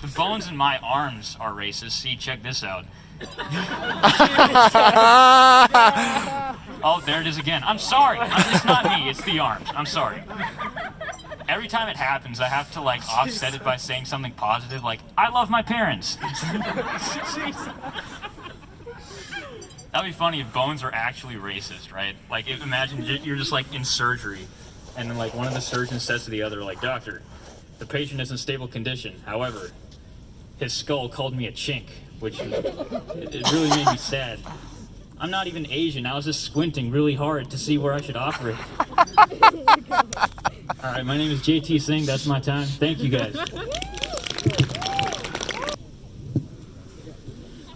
The bones in my arms are racist. See, check this out. Oh, there it is again. I'm sorry. It's not me. It's the arms. I'm sorry. Every time it happens, I have to like offset it by saying something positive, like, I love my parents. That'd be funny if bones were actually racist, right? Like, imagine you're just like in surgery, and then like one of the surgeons says to the other, like, doctor, the patient is in stable condition. However, his skull called me a chink, which it really made me sad. I'm not even Asian. I was just squinting really hard to see where I should operate. All right, my name is JT Singh. That's my time. Thank you, guys.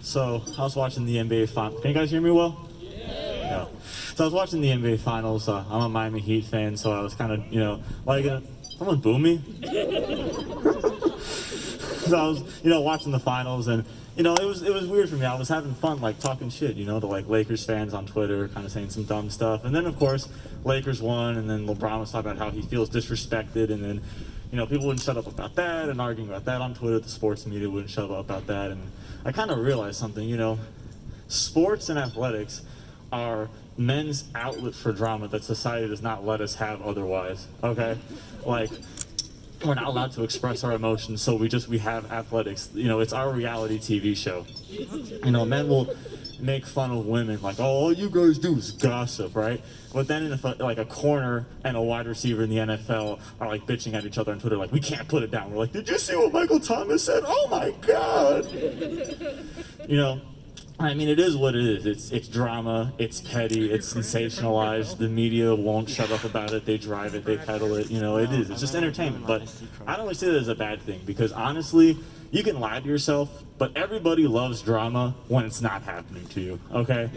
So, I was watching the NBA Finals. Can you guys hear me well? Yeah. So, I was watching the NBA Finals. I'm a Miami Heat fan, so I was kind of, like, someone boo me? So I was, watching the finals, and it was weird for me. I was having fun, like talking shit, to like Lakers fans on Twitter, kind of saying some dumb stuff. And then of course, Lakers won, and then LeBron was talking about how he feels disrespected, and then people wouldn't shut up about that, and arguing about that on Twitter. The sports media wouldn't shut up about that, and I kind of realized something. Sports and athletics are men's outlet for drama that society does not let us have otherwise. Okay, like. We're not allowed to express our emotions, so we have athletics. It's our reality TV show. Men will make fun of women, like, oh, all you guys do is gossip, right? But then in a corner and a wide receiver in the NFL are like bitching at each other on Twitter, like, we can't put it down. We're like, did you see what Michael Thomas said? Oh my God. It is what it is. It's drama, it's petty, it's sensationalized. The media won't shut up about it. They drive it, they peddle it. It is. It's just entertainment. But I don't really see that as a bad thing, because honestly, you can lie to yourself, but everybody loves drama when it's not happening to you, okay?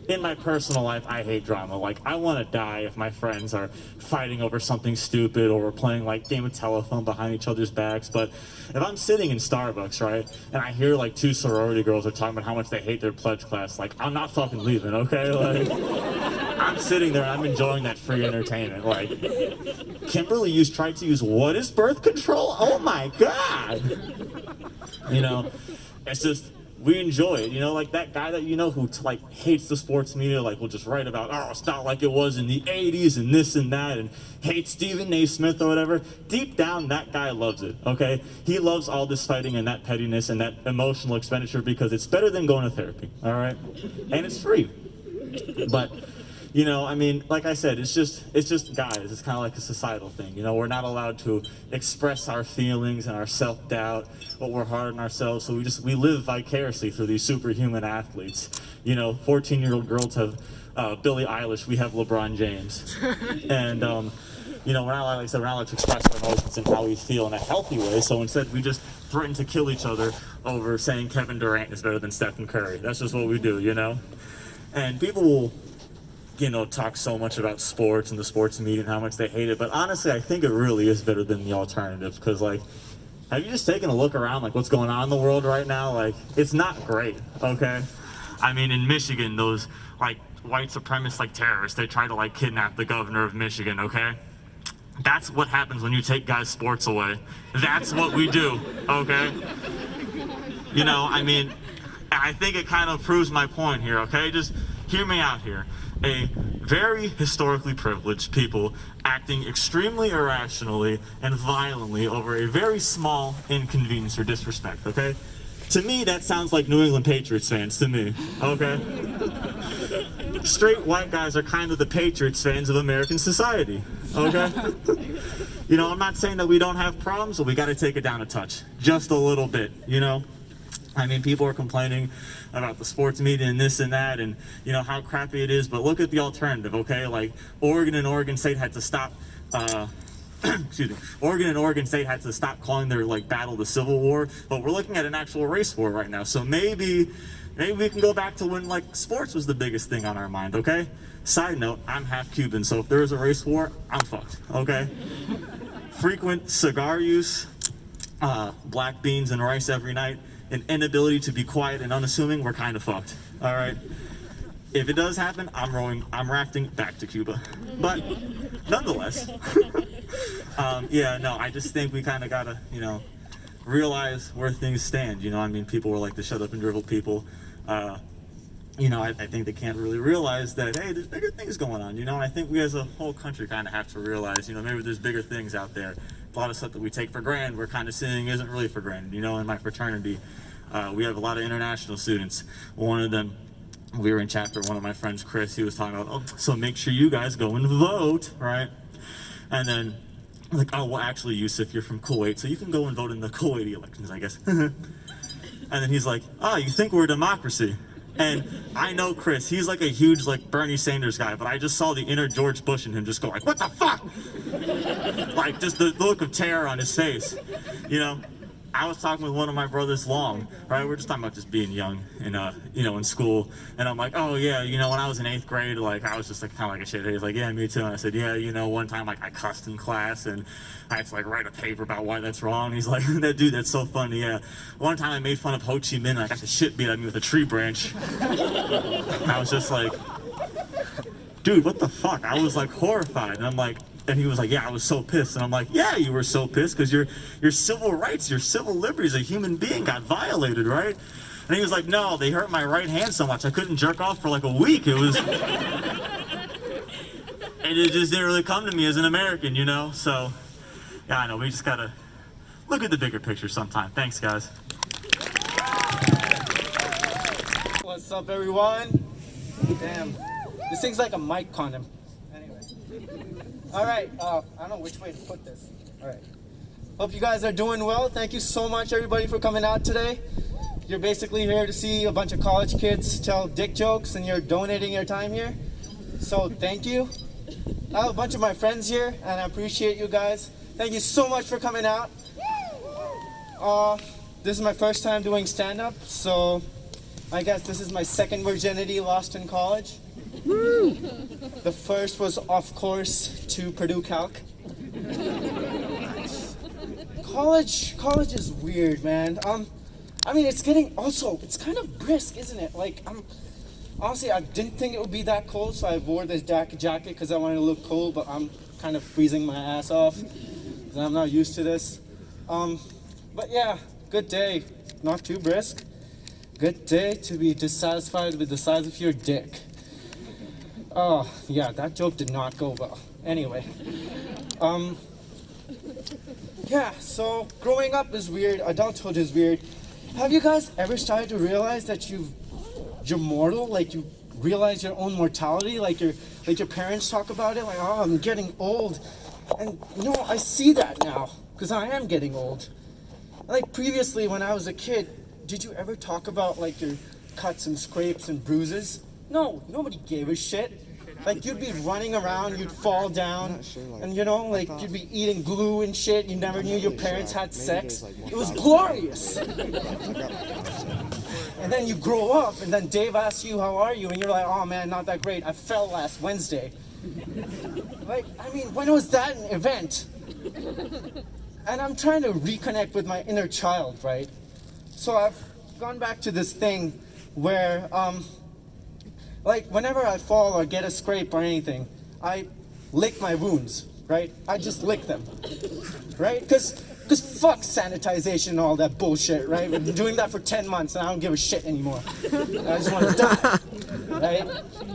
In my personal life, I hate drama. Like, I want to die if my friends are fighting over something stupid, or we're playing like game of telephone behind each other's backs. But if I'm sitting in Starbucks, right, and I hear like two sorority girls are talking about how much they hate their pledge class, like, I'm not fucking leaving, okay? Like, I'm sitting there and I'm enjoying that free entertainment. Like, Kimberly tried to use what is birth control? Oh my God! It's just, we enjoy it, like that guy that who like hates the sports media, like will just write about, oh, it's not like it was in the 80s and this and that, and hates Stephen A. Smith or whatever. Deep down, that guy loves it, okay? He loves all this fighting and that pettiness and that emotional expenditure, because it's better than going to therapy, all right? And it's free. But like I said, it's just guys. It's kind of like a societal thing. We're not allowed to express our feelings and our self-doubt, but we're hard on ourselves. So we live vicariously through these superhuman athletes. 14-year-old girls have Billie Eilish. We have LeBron James. And we're not allowed, like I said, we're not allowed to express our emotions and how we feel in a healthy way. So instead, we just threaten to kill each other over saying Kevin Durant is better than Stephen Curry. That's just what we do, And people will talk so much about sports and the sports media and how much they hate it, but honestly, I think it really is better than the alternatives, because, like, have you just taken a look around, like, what's going on in the world right now? Like, it's not great, okay? In Michigan, those, like, white supremacist, like, terrorists, they try to, like, kidnap the governor of Michigan, okay? That's what happens when you take guys' sports away. That's what we do, okay? I think it kind of proves my point here, okay? Just hear me out here. A very historically privileged people acting extremely irrationally and violently over a very small inconvenience or disrespect, okay? To me, that sounds like New England Patriots fans to me, okay? Straight white guys are kind of the Patriots fans of American society, okay? I'm not saying that we don't have problems, but we gotta take it down a touch, just a little bit, people are complaining about the sports media and this and that, and how crappy it is, but look at the alternative, okay? Like, Oregon and Oregon State had to stop Oregon and Oregon State had to stop calling their battle the Civil War, but we're looking at an actual race war right now. So maybe we can go back to when sports was the biggest thing on our mind, okay? Side note, I'm half Cuban, so if there is a race war, I'm fucked, okay? Frequent cigar use, black beans and rice every night, an inability to be quiet and unassuming, we're kind of fucked, all right? If it does happen, I'm rafting back to Cuba. But nonetheless, I just think we kind of gotta, realize where things stand. People were like the shut up and dribble people. I think they can't really realize that, hey, there's bigger things going on, and I think we as a whole country kind of have to realize, maybe there's bigger things out there. A lot of stuff that we take for granted, we're kind of seeing isn't really for granted. In my fraternity, we have a lot of international students. One of them, we were in chapter, one of my friends, Chris, he was talking about, so make sure you guys go and vote, right? And then, well, actually, Yusuf, you're from Kuwait, so you can go and vote in the Kuwaiti elections, I guess. And then he's like, you think we're a democracy? And I know Chris, he's like a huge Bernie Sanders guy, but I just saw the inner George Bush in him just go what the fuck? Just the look of terror on his face, I was talking with one of my brothers, Long, right? We're just talking about just being young and, in school. And I'm like, oh yeah, when I was in 8th grade, like, I was just like kind of like a shithead. He's like, yeah, me too. And I said, yeah, one time, like, I cussed in class and I had to, like, write a paper about why that's wrong. He's like, that dude, that's so funny, yeah. One time I made fun of Ho Chi Minh and I got the shit beat out of me with a tree branch. And I was just like, dude, what the fuck? I was, like, horrified. And I'm like, and he was like, yeah, I was so pissed. And I'm like, yeah, you were so pissed because your civil rights, your civil liberties, a human being got violated, right? And he was like, no, they hurt my right hand so much I couldn't jerk off for like a week. It was, and it just didn't really come to me as an American, So, yeah, I know, we just gotta look at the bigger picture sometime. Thanks, guys. What's up, everyone? Damn, this thing's like a mic condom. All right, I don't know which way to put this. All right. Hope you guys are doing well. Thank you so much, everybody, for coming out today. You're basically here to see a bunch of college kids tell dick jokes, and you're donating your time here. So thank you. I have a bunch of my friends here, and I appreciate you guys. Thank you so much for coming out. This is my first time doing stand-up, so I guess this is my second virginity lost in college. The first was, of course, to Purdue Calc. College is weird, man. I mean, it's kind of brisk, isn't it? Like, honestly, I didn't think it would be that cold, so I wore this jacket because I wanted to look cold, but I'm kind of freezing my ass off because I'm not used to this. But yeah, good day. Not too brisk. Good day to be dissatisfied with the size of your dick. Oh, yeah, that joke did not go well. Anyway, yeah, so growing up is weird, adulthood is weird. Have you guys ever started to realize that you're mortal? Like, you realize your own mortality? Like your parents talk about it, like, oh, I'm getting old. And, I see that now, because I am getting old. Like, previously, when I was a kid, did you ever talk about, like, your cuts and scrapes and bruises? No, nobody gave a shit. Like, you'd be running around, you'd fall down, and you'd be eating glue and shit. You never knew your parents had sex. It was glorious. And then you grow up, and then Dave asks you, how are you? And you're like, oh man, not that great. I fell last Wednesday. Like, I mean, when was that an event? And I'm trying to reconnect with my inner child, right? So I've gone back to this thing where, like, whenever I fall or get a scrape or anything, I lick my wounds, right? I just lick them, right? Because fuck sanitization and all that bullshit, right? I've been doing that for 10 months and I don't give a shit anymore. I just want to die, right?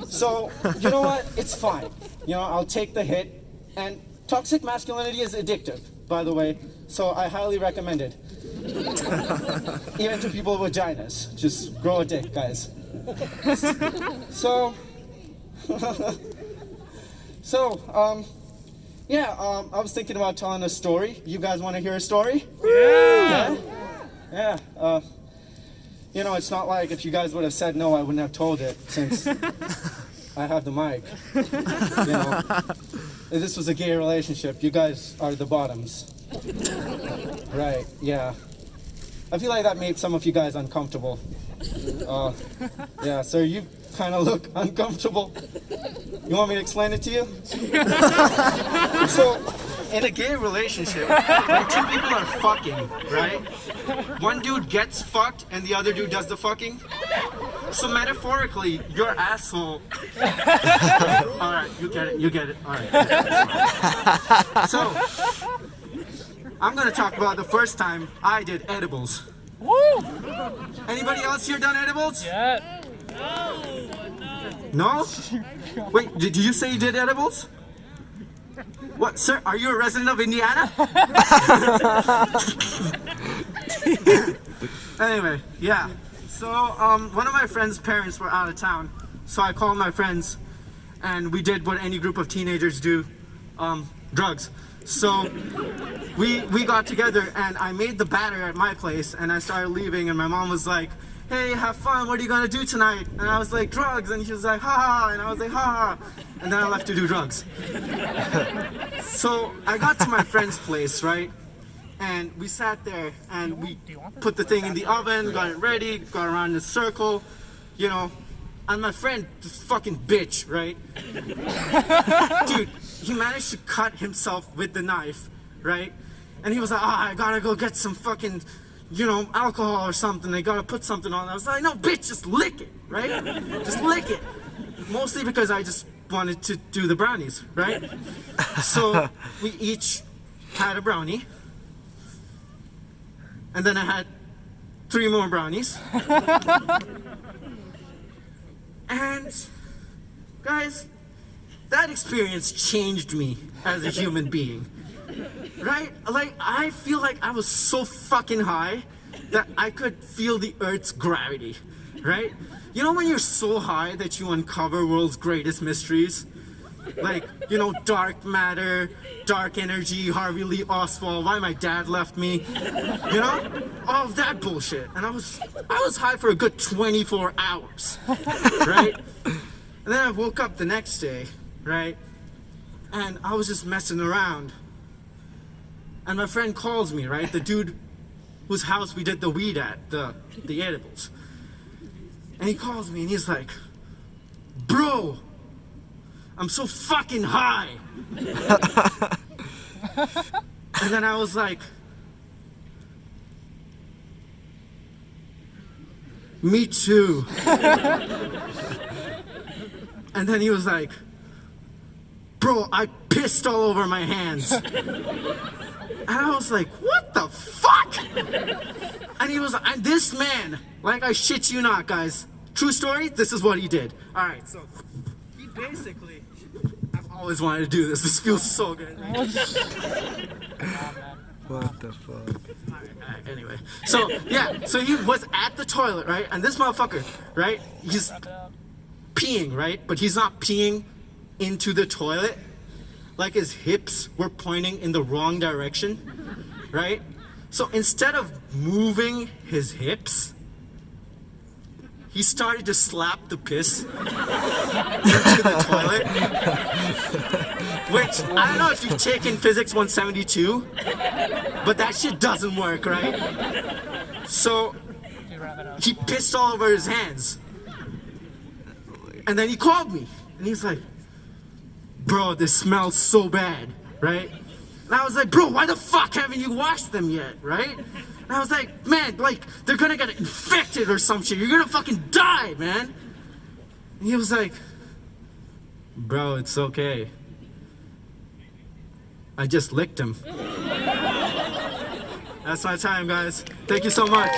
So, you know what? It's fine. I'll take the hit. And toxic masculinity is addictive, by the way, so I highly recommend it. Even to people with vaginas. Just grow a dick, guys. So, yeah, I was thinking about telling a story. You guys want to hear a story? Yeah. It's not like if you guys would have said no, I wouldn't have told it, since I have the mic. If this was a gay relationship, you guys are the bottoms. Right, yeah. I feel like that made some of you guys uncomfortable. Yeah, sir, you kind of look uncomfortable. You want me to explain it to you? So, in a gay relationship, when two people are fucking, right? One dude gets fucked and the other dude does the fucking. So metaphorically, your asshole. Alright, you get it. Alright. So, I'm gonna talk about the first time I did edibles. Woo! Anybody else here done edibles? Yeah. No? Wait, did you say you did edibles? What, sir? Are you a resident of Indiana? Anyway, yeah. So, one of my friend's parents were out of town, so I called my friends, and we did what any group of teenagers do, drugs. So, we got together, and I made the batter at my place, and I started leaving, and my mom was like, hey, have fun, what are you gonna do tonight? And I was like, drugs, and she was like, ha ha, and I was like, ha ha, and then I left to do drugs. So, I got to my friend's place, right? And we sat there and we put the thing in the oven, got it ready, got around in a circle, you know. And my friend, this fucking bitch, right? Dude, he managed to cut himself with the knife, right? And he was like, I gotta go get some fucking, you know, alcohol or something. I gotta put something on. I was like, no, bitch, just lick it, right? Just lick it. Mostly because I just wanted to do the brownies, right? So we each had a brownie. And then I had 3 more brownies. And guys, that experience changed me as a human being, right? Like, I feel like I was so fucking high that I could feel the Earth's gravity, right? You know when you're so high that you uncover world's greatest mysteries? Like, you know, dark matter, dark energy, Harvey Lee Oswald, why my dad left me, you know? All of that bullshit. And I was high for a good 24 hours, right? And then I woke up the next day, right? And I was just messing around. And my friend calls me, right? The dude whose house we did the weed at, the edibles. And he calls me and he's like, bro, I'm so fucking high. And then I was like, me too. And then he was like, bro, I pissed all over my hands. And I was like, what the fuck? And he was like, and this man, like, I shit you not, guys. True story, this is what he did. All right, so he basically, I've always wanted to do this. This feels so good. What the fuck? All right, anyway, so yeah, so he was at the toilet, right? And this motherfucker, right? He's peeing, right? But he's not peeing into the toilet. Like his hips were pointing in the wrong direction, right? So instead of moving his hips, he started to slap the piss into the toilet. Which, I don't know if you've taken Physics 172, but that shit doesn't work, right? So he pissed all over his hands. And then he called me, and he's like, bro, this smells so bad, right? And I was like, bro, why the fuck haven't you washed them yet, right? And I was like, man, like, they're gonna get infected or some shit. You're gonna fucking die, man. And he was like, bro, it's okay. I just licked him. That's my time, guys. Thank you so much.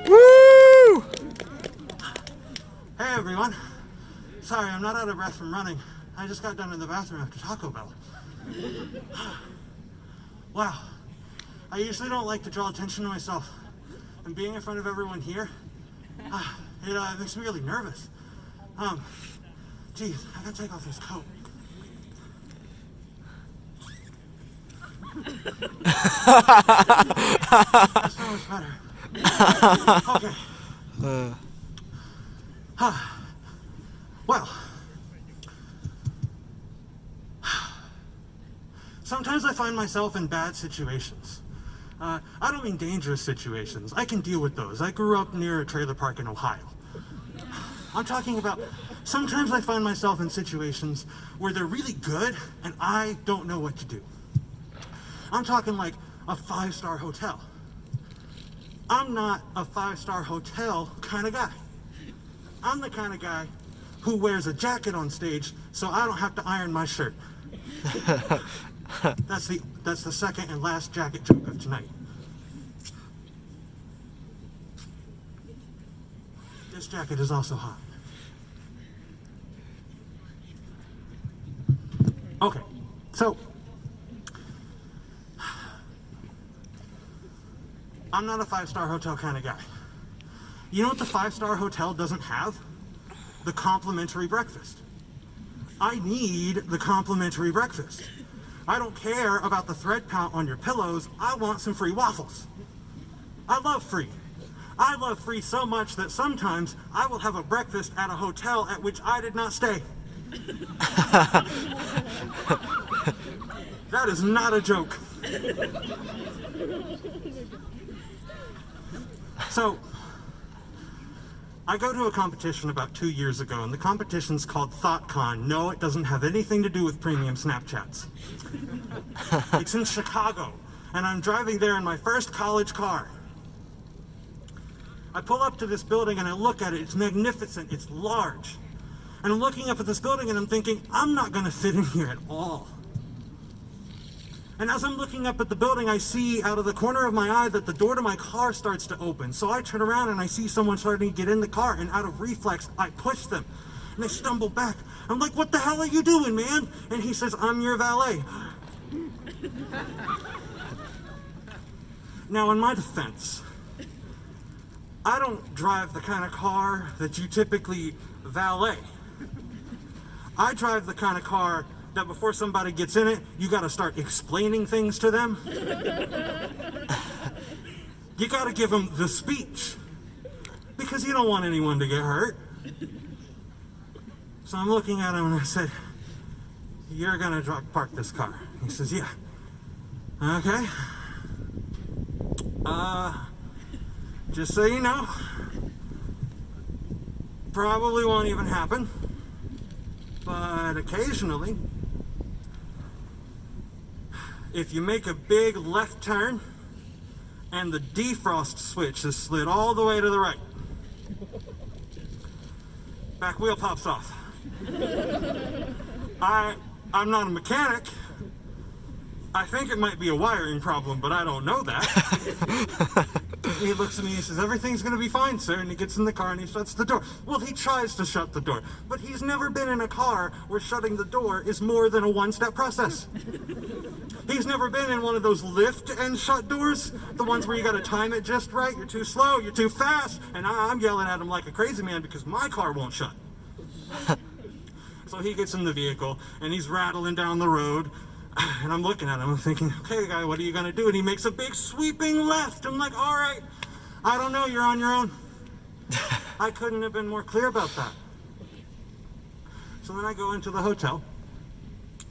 Woo! Hey everyone. Sorry, I'm not out of breath from running. I just got done in the bathroom after Taco Bell. Wow. I usually don't like to draw attention to myself. And being in front of everyone here, it makes me really nervous. Geez, I gotta take off this coat. That's so much better. Okay. Well, sometimes I find myself in bad situations. I don't mean dangerous situations. I can deal with those. I grew up near a trailer park in Ohio. I'm talking about sometimes I find myself in situations where they're really good and I don't know what to do. I'm talking like a 5-star hotel. I'm not a 5-star hotel kind of guy. I'm the kind of guy who wears a jacket on stage so I don't have to iron my shirt. That's the second and last jacket joke of tonight. This jacket is also hot. Okay, so I'm not a 5-star hotel kind of guy. You know what the 5-star hotel doesn't have? The complimentary breakfast. I need the complimentary breakfast. I don't care about the thread count on your pillows. I want some free waffles. I love free. I love free so much that sometimes I will have a breakfast at a hotel at which I did not stay. That is not a joke. So, I go to a competition about 2 years ago, and the competition's called ThoughtCon. No, it doesn't have anything to do with premium Snapchats. It's in Chicago, and I'm driving there in my first college car. I pull up to this building and I look at it. It's magnificent. It's large. And I'm looking up at this building and I'm thinking, I'm not going to fit in here at all. And as I'm looking up at the building, I see out of the corner of my eye that the door to my car starts to open. So I turn around and I see someone starting to get in the car, and out of reflex, I push them. And they stumble back. I'm like, what the hell are you doing, man? And he says, I'm your valet. Now, in my defense, I don't drive the kind of car that you typically valet. I drive the kind of car that before somebody gets in it, you gotta start explaining things to them. You gotta give them the speech, because you don't want anyone to get hurt. So I'm looking at him and I said, you're gonna park this car. He says, yeah. Okay. Just so you know, probably won't even happen, but occasionally, if you make a big left turn and the defrost switch is slid all the way to the right, back wheel pops off. I'm not a mechanic. I think it might be a wiring problem, but I don't know that. He looks at me and he says, everything's gonna be fine, sir. And he gets in the car and he shuts the door. Well, he tries to shut the door, but he's never been in a car where shutting the door is more than a one-step process. He's never been in one of those lift and shut doors, the ones where you gotta time it just right. You're too slow, you're too fast. And I'm yelling at him like a crazy man because my car won't shut. So he gets in the vehicle and he's rattling down the road. And I'm looking at him, I'm thinking, okay, guy, what are you gonna do? And he makes a big sweeping left. I'm like, all right, I don't know, you're on your own. I couldn't have been more clear about that. So then I go into the hotel.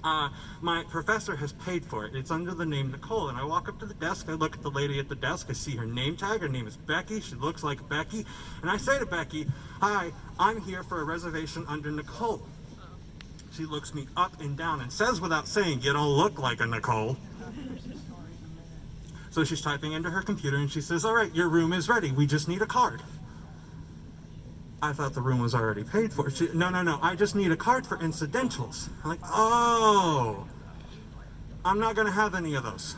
My professor has paid for it. It's under the name Nicole. And I walk up to the desk, I look at the lady at the desk, I see her name tag, her name is Becky, she looks like Becky. And I say to Becky, hi, I'm here for a reservation under Nicole. She looks me up and down and says without saying, you don't look like a Nicole. So she's typing into her computer and she says, all right, your room is ready. We just need a card. I thought the room was already paid for. No, I just need a card for incidentals. I'm like, oh, I'm not gonna have any of those.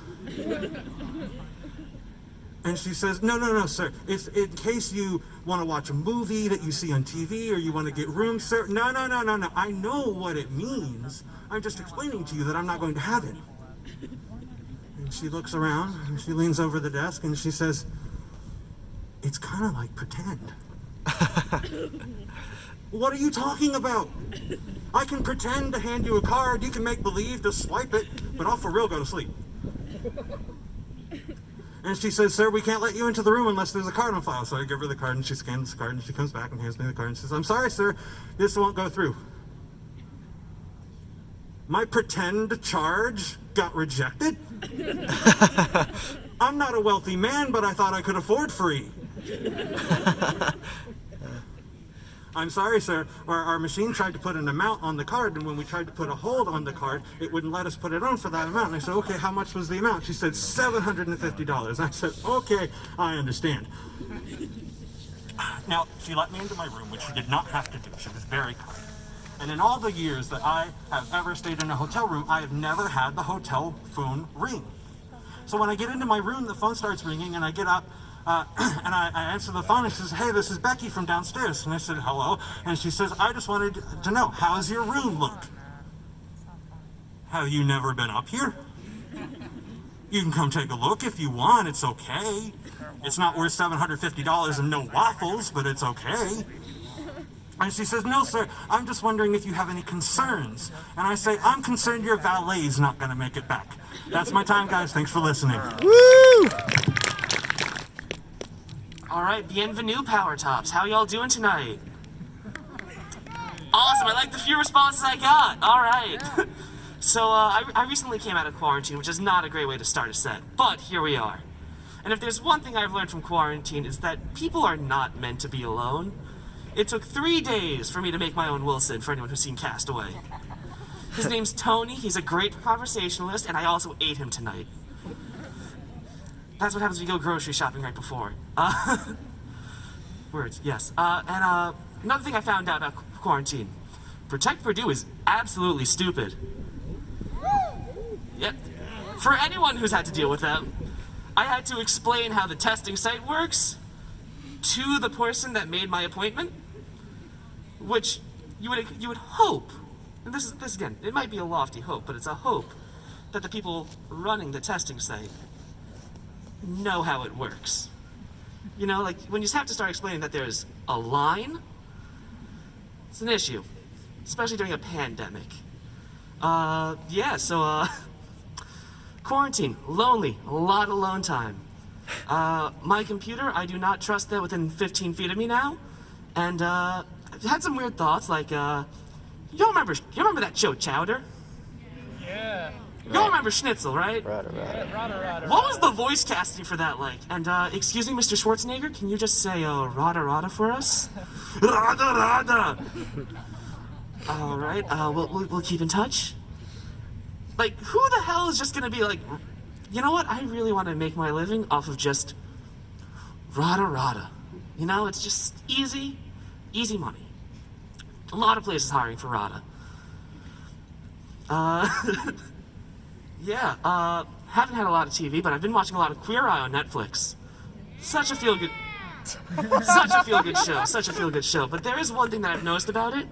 And she says, no, sir. It's in case you want to watch a movie that you see on TV or you want to get room, sir. No. I know what it means. I'm just explaining to you that I'm not going to have it. And she looks around and she leans over the desk and she says, it's kind of like pretend. What are you talking about? I can pretend to hand you a card. You can make believe to swipe it, but I'll for real go to sleep. And she says, sir, we can't let you into the room unless there's a card on file. So I give her the card and she scans the card and she comes back and hands me the card and says, I'm sorry, sir, this won't go through. My pretend charge got rejected? I'm not a wealthy man, but I thought I could afford free. I'm sorry, sir, our machine tried to put an amount on the card, and when we tried to put a hold on the card, it wouldn't let us put it on for that amount. And I said, okay, how much was the amount? She said, $750. I said, okay, I understand. Now, she let me into my room, which she did not have to do. She was very kind. And in all the years that I have ever stayed in a hotel room, I have never had the hotel phone ring. So when I get into my room, the phone starts ringing, and I get up, and I answer the phone, and she says, hey, this is Becky from downstairs. And I said, hello. And she says, I just wanted to know, how's your room look? Have you never been up here? You can come take a look if you want, it's okay. It's not worth $750 and no waffles, but it's okay. And she says, no, sir, I'm just wondering if you have any concerns. And I say, I'm concerned your valet's not gonna make it back. That's my time, guys. Thanks for listening. Woo! All right, bienvenue, Power Tops. How y'all doing tonight? Awesome, I like the few responses I got. All right. So, I recently came out of quarantine, which is not a great way to start a set, but here we are. And if there's one thing I've learned from quarantine, it's that people are not meant to be alone. It took 3 days for me to make my own Wilson, for anyone who's seen Castaway. His name's Tony, he's a great conversationalist, and I also ate him tonight. That's what happens when you go grocery shopping right before. Words, yes. And another thing I found out about quarantine. Protect Purdue is absolutely stupid. Yep. For anyone who's had to deal with them, I had to explain how the testing site works to the person that made my appointment, which you would hope, and this again, it might be a lofty hope, but it's a hope that the people running the testing site know how it works. You know, like when you have to start explaining that there's a line, it's an issue, especially during a pandemic. Quarantine, lonely, a lot of alone time. My computer, I do not trust that within 15 feet of me now, and I've had some weird thoughts, like, you remember that show Chowder? Yeah. You all remember Schnitzel, right? What was the voice casting for that like? And, excuse me, Mr. Schwarzenegger, can you just say, rada rada for us? Rada rada! All right, we'll keep in touch. Like, who the hell is just gonna be like, you know what? I really want to make my living off of just rada rada. You know, it's just easy money. A lot of places hiring for rada. Haven't had a lot of TV, but I've been watching a lot of Queer Eye on Netflix. Such a feel-good show. But there is one thing that I've noticed about it.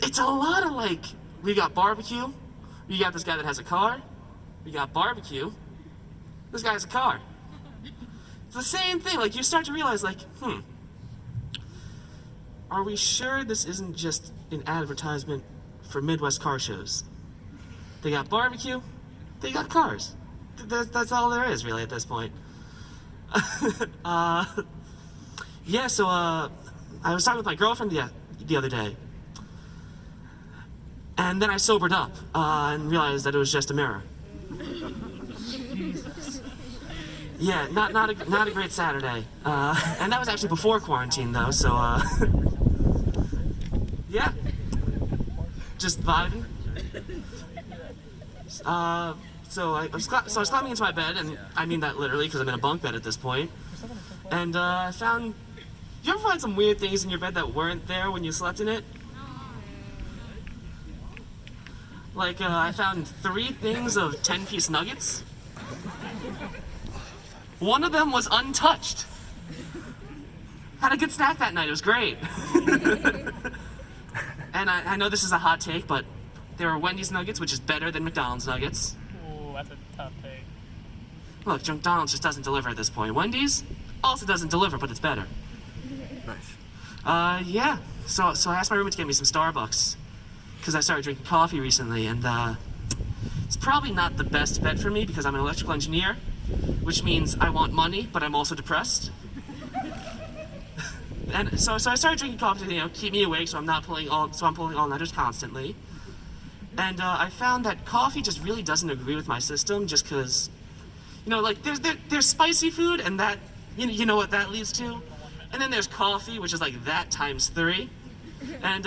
It's a lot of like, we got barbecue, we got this guy that has a car, we got barbecue, this guy has a car. It's the same thing, like you start to realize like, are we sure this isn't just an advertisement for Midwest car shows? They got barbecue, they got cars. That's all there is really at this point. I was talking with my girlfriend the other day. And then I sobered up and realized that it was just a mirror. Yeah, not a great Saturday. And that was actually before quarantine though, so yeah. Just vibing. So I was climbing into my bed, and I mean that literally because I'm in a bunk bed at this point. And I found, you ever find some weird things in your bed that weren't there when you slept in it? Like, I found 3 things of 10-piece nuggets. One of them was untouched. Had a good snack that night, it was great. And I know this is a hot take, but there are Wendy's nuggets, which is better than McDonald's nuggets. Ooh, that's a tough take. Look, McDonald's just doesn't deliver at this point. Wendy's also doesn't deliver, but it's better. Nice. So I asked my roommate to get me some Starbucks, because I started drinking coffee recently, and it's probably not the best bet for me because I'm an electrical engineer, which means I want money, but I'm also depressed. And so I started drinking coffee to, keep me awake, so I'm pulling all-nighters constantly. And I found that coffee just really doesn't agree with my system, just because, like there's spicy food, and that, you know what that leads to, and then there's coffee, which is like that times 3, and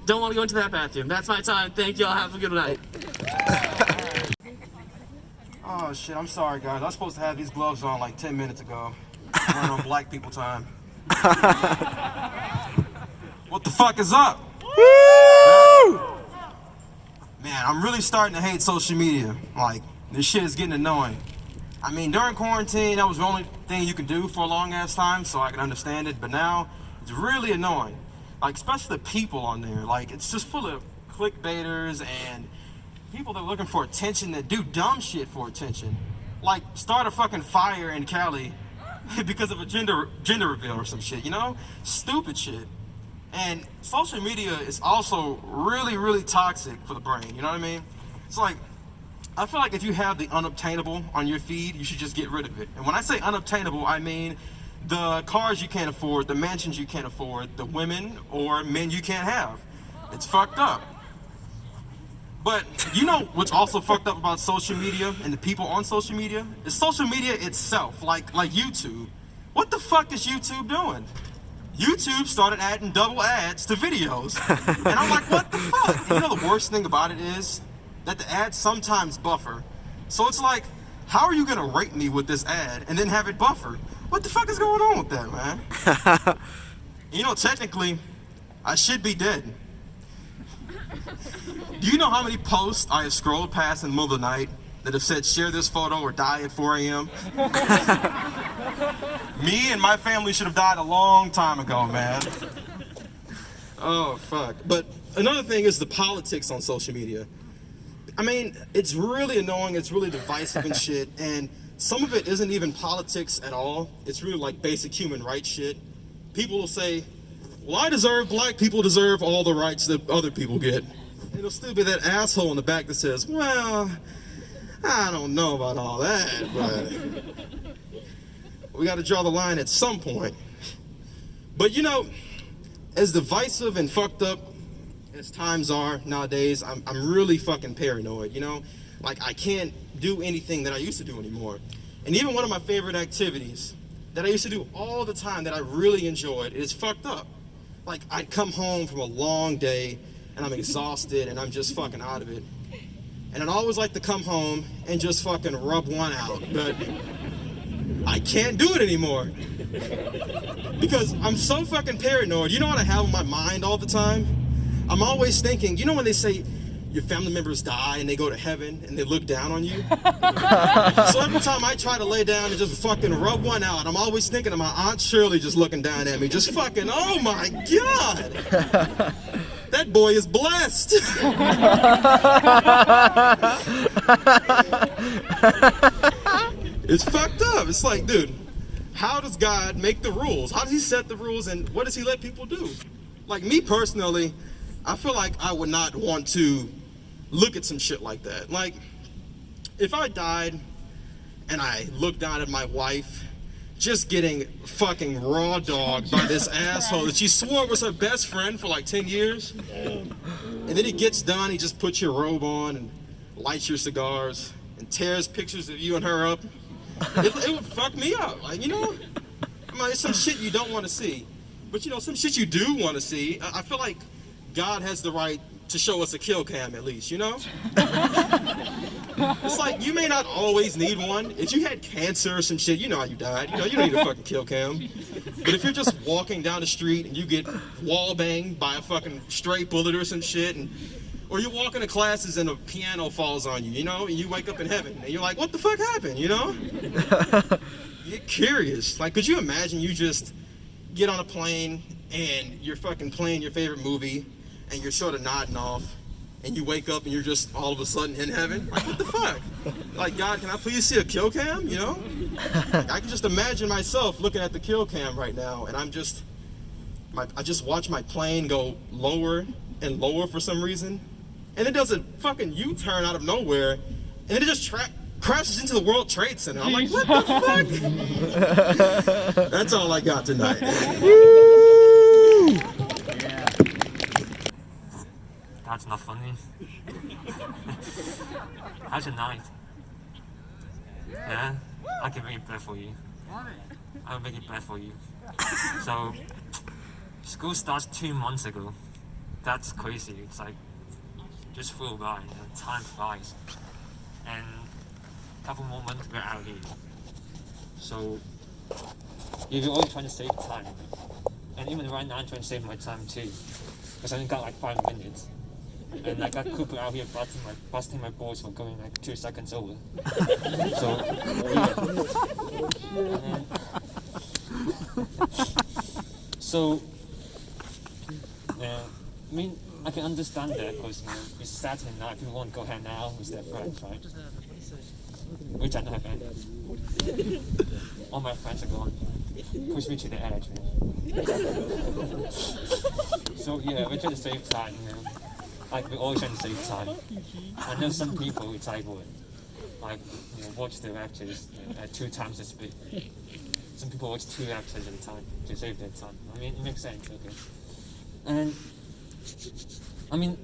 don't want to go into that bathroom. That's my time. Thank y'all. Have a good night. Oh shit, I'm sorry guys. I was supposed to have these gloves on like 10 minutes ago. Running on black people time. What the fuck is up? Woo! Man, I'm really starting to hate social media. Like, this shit is getting annoying. I mean, during quarantine, that was the only thing you could do for a long ass time, so I can understand it, but now it's really annoying. Like, especially the people on there. Like, it's just full of clickbaiters and people that are looking for attention that do dumb shit for attention. Like, start a fucking fire in Cali because of a gender reveal or some shit, Stupid shit. And social media is also really, really toxic for the brain, you know what I mean? It's like, I feel like if you have the unobtainable on your feed, you should just get rid of it. And when I say unobtainable, I mean the cars you can't afford, the mansions you can't afford, the women or men you can't have. It's fucked up. But you know what's also fucked up about social media and the people on social media? Is social media itself, like YouTube. What the fuck is YouTube doing? YouTube started adding double ads to videos. And I'm like, what the fuck? And you know the worst thing about it is that the ads sometimes buffer. So it's like, how are you gonna rate me with this ad and then have it buffer? What the fuck is going on with that, man? You know, technically, I should be dead. Do you know how many posts I have scrolled past in the middle of the night that have said share this photo or die at 4 a.m.? Me and my family should have died a long time ago, man. Oh, fuck. But another thing is the politics on social media. I mean, it's really annoying, it's really divisive and shit, and some of it isn't even politics at all. It's really like basic human rights shit. People will say, well, black people deserve all the rights that other people get. And it'll still be that asshole in the back that says, well, I don't know about all that, but we gotta draw the line at some point. But you know, as divisive and fucked up as times are nowadays, I'm really fucking paranoid, you know? Like, I can't do anything that I used to do anymore. And even one of my favorite activities that I used to do all the time that I really enjoyed is fucked up. Like, I'd come home from a long day and I'm exhausted and I'm just fucking out of it. And I'd always like to come home and just fucking rub one out, but I can't do it anymore. Because I'm so fucking paranoid. You know what I have in my mind all the time? I'm always thinking, you know when they say your family members die and they go to heaven and they look down on you? So every time I try to lay down and just fucking rub one out, I'm always thinking of my Aunt Shirley just looking down at me, just fucking, oh my God! That boy is blessed! It's fucked up. It's like, dude, how does God make the rules? How does he set the rules and what does he let people do? Like me personally, I feel like I would not want to look at some shit like that. Like, if I died and I looked down at my wife just getting fucking raw dogged by this asshole that she swore was her best friend for like 10 years. And then he gets done, he just puts your robe on and lights your cigars and tears pictures of you and her up. It would fuck me up. Like, you know, I mean, it's some shit you don't want to see. But you know, some shit you do want to see. I feel like God has the right to show us a kill cam at least, you know? It's like, you may not always need one. If you had cancer or some shit, you know how you died. You know, you don't need a fucking kill cam. But if you're just walking down the street and you get wall banged by a fucking stray bullet or some shit, or you're walking to classes and a piano falls on you, you know, and you wake up in heaven and you're like, what the fuck happened, you know? You're curious. Like, could you imagine you just get on a plane and you're fucking playing your favorite movie and you're sort of nodding off and you wake up and you're just all of a sudden in heaven? Like, what the fuck? Like, God, can I please see a kill cam, you know? Like, I can just imagine myself looking at the kill cam right now and I just watch my plane go lower and lower for some reason. And it does a fucking U-turn out of nowhere and then it just crashes into the World Trade Center. I'm like, what the fuck? That's all I got tonight. Yeah. That's not funny. How's your night? Yeah? I can make it better for you. I'll make it better for you. So, school starts 2 months ago. That's crazy. It's like, just flew by and time flies. And a couple more months we're out here. So you're always trying to save time. And even right now I'm trying to save my time too. Because I only got like 5 minutes. And I got Cooper out here busting my balls for going like 2 seconds over. So yeah. So yeah, I mean, I can understand that because it's Saturday night, people want to go hang out with their friends, right? Which I don't have any. All my friends are gone. Push me to the edge, man. So yeah, we're trying to save time, you know. Like, we're always trying to save time. I know some people, it's like, watch their lectures at 2 times the speed. Some people watch 2 lectures at a time to save their time. I mean, it makes sense, okay. And I mean,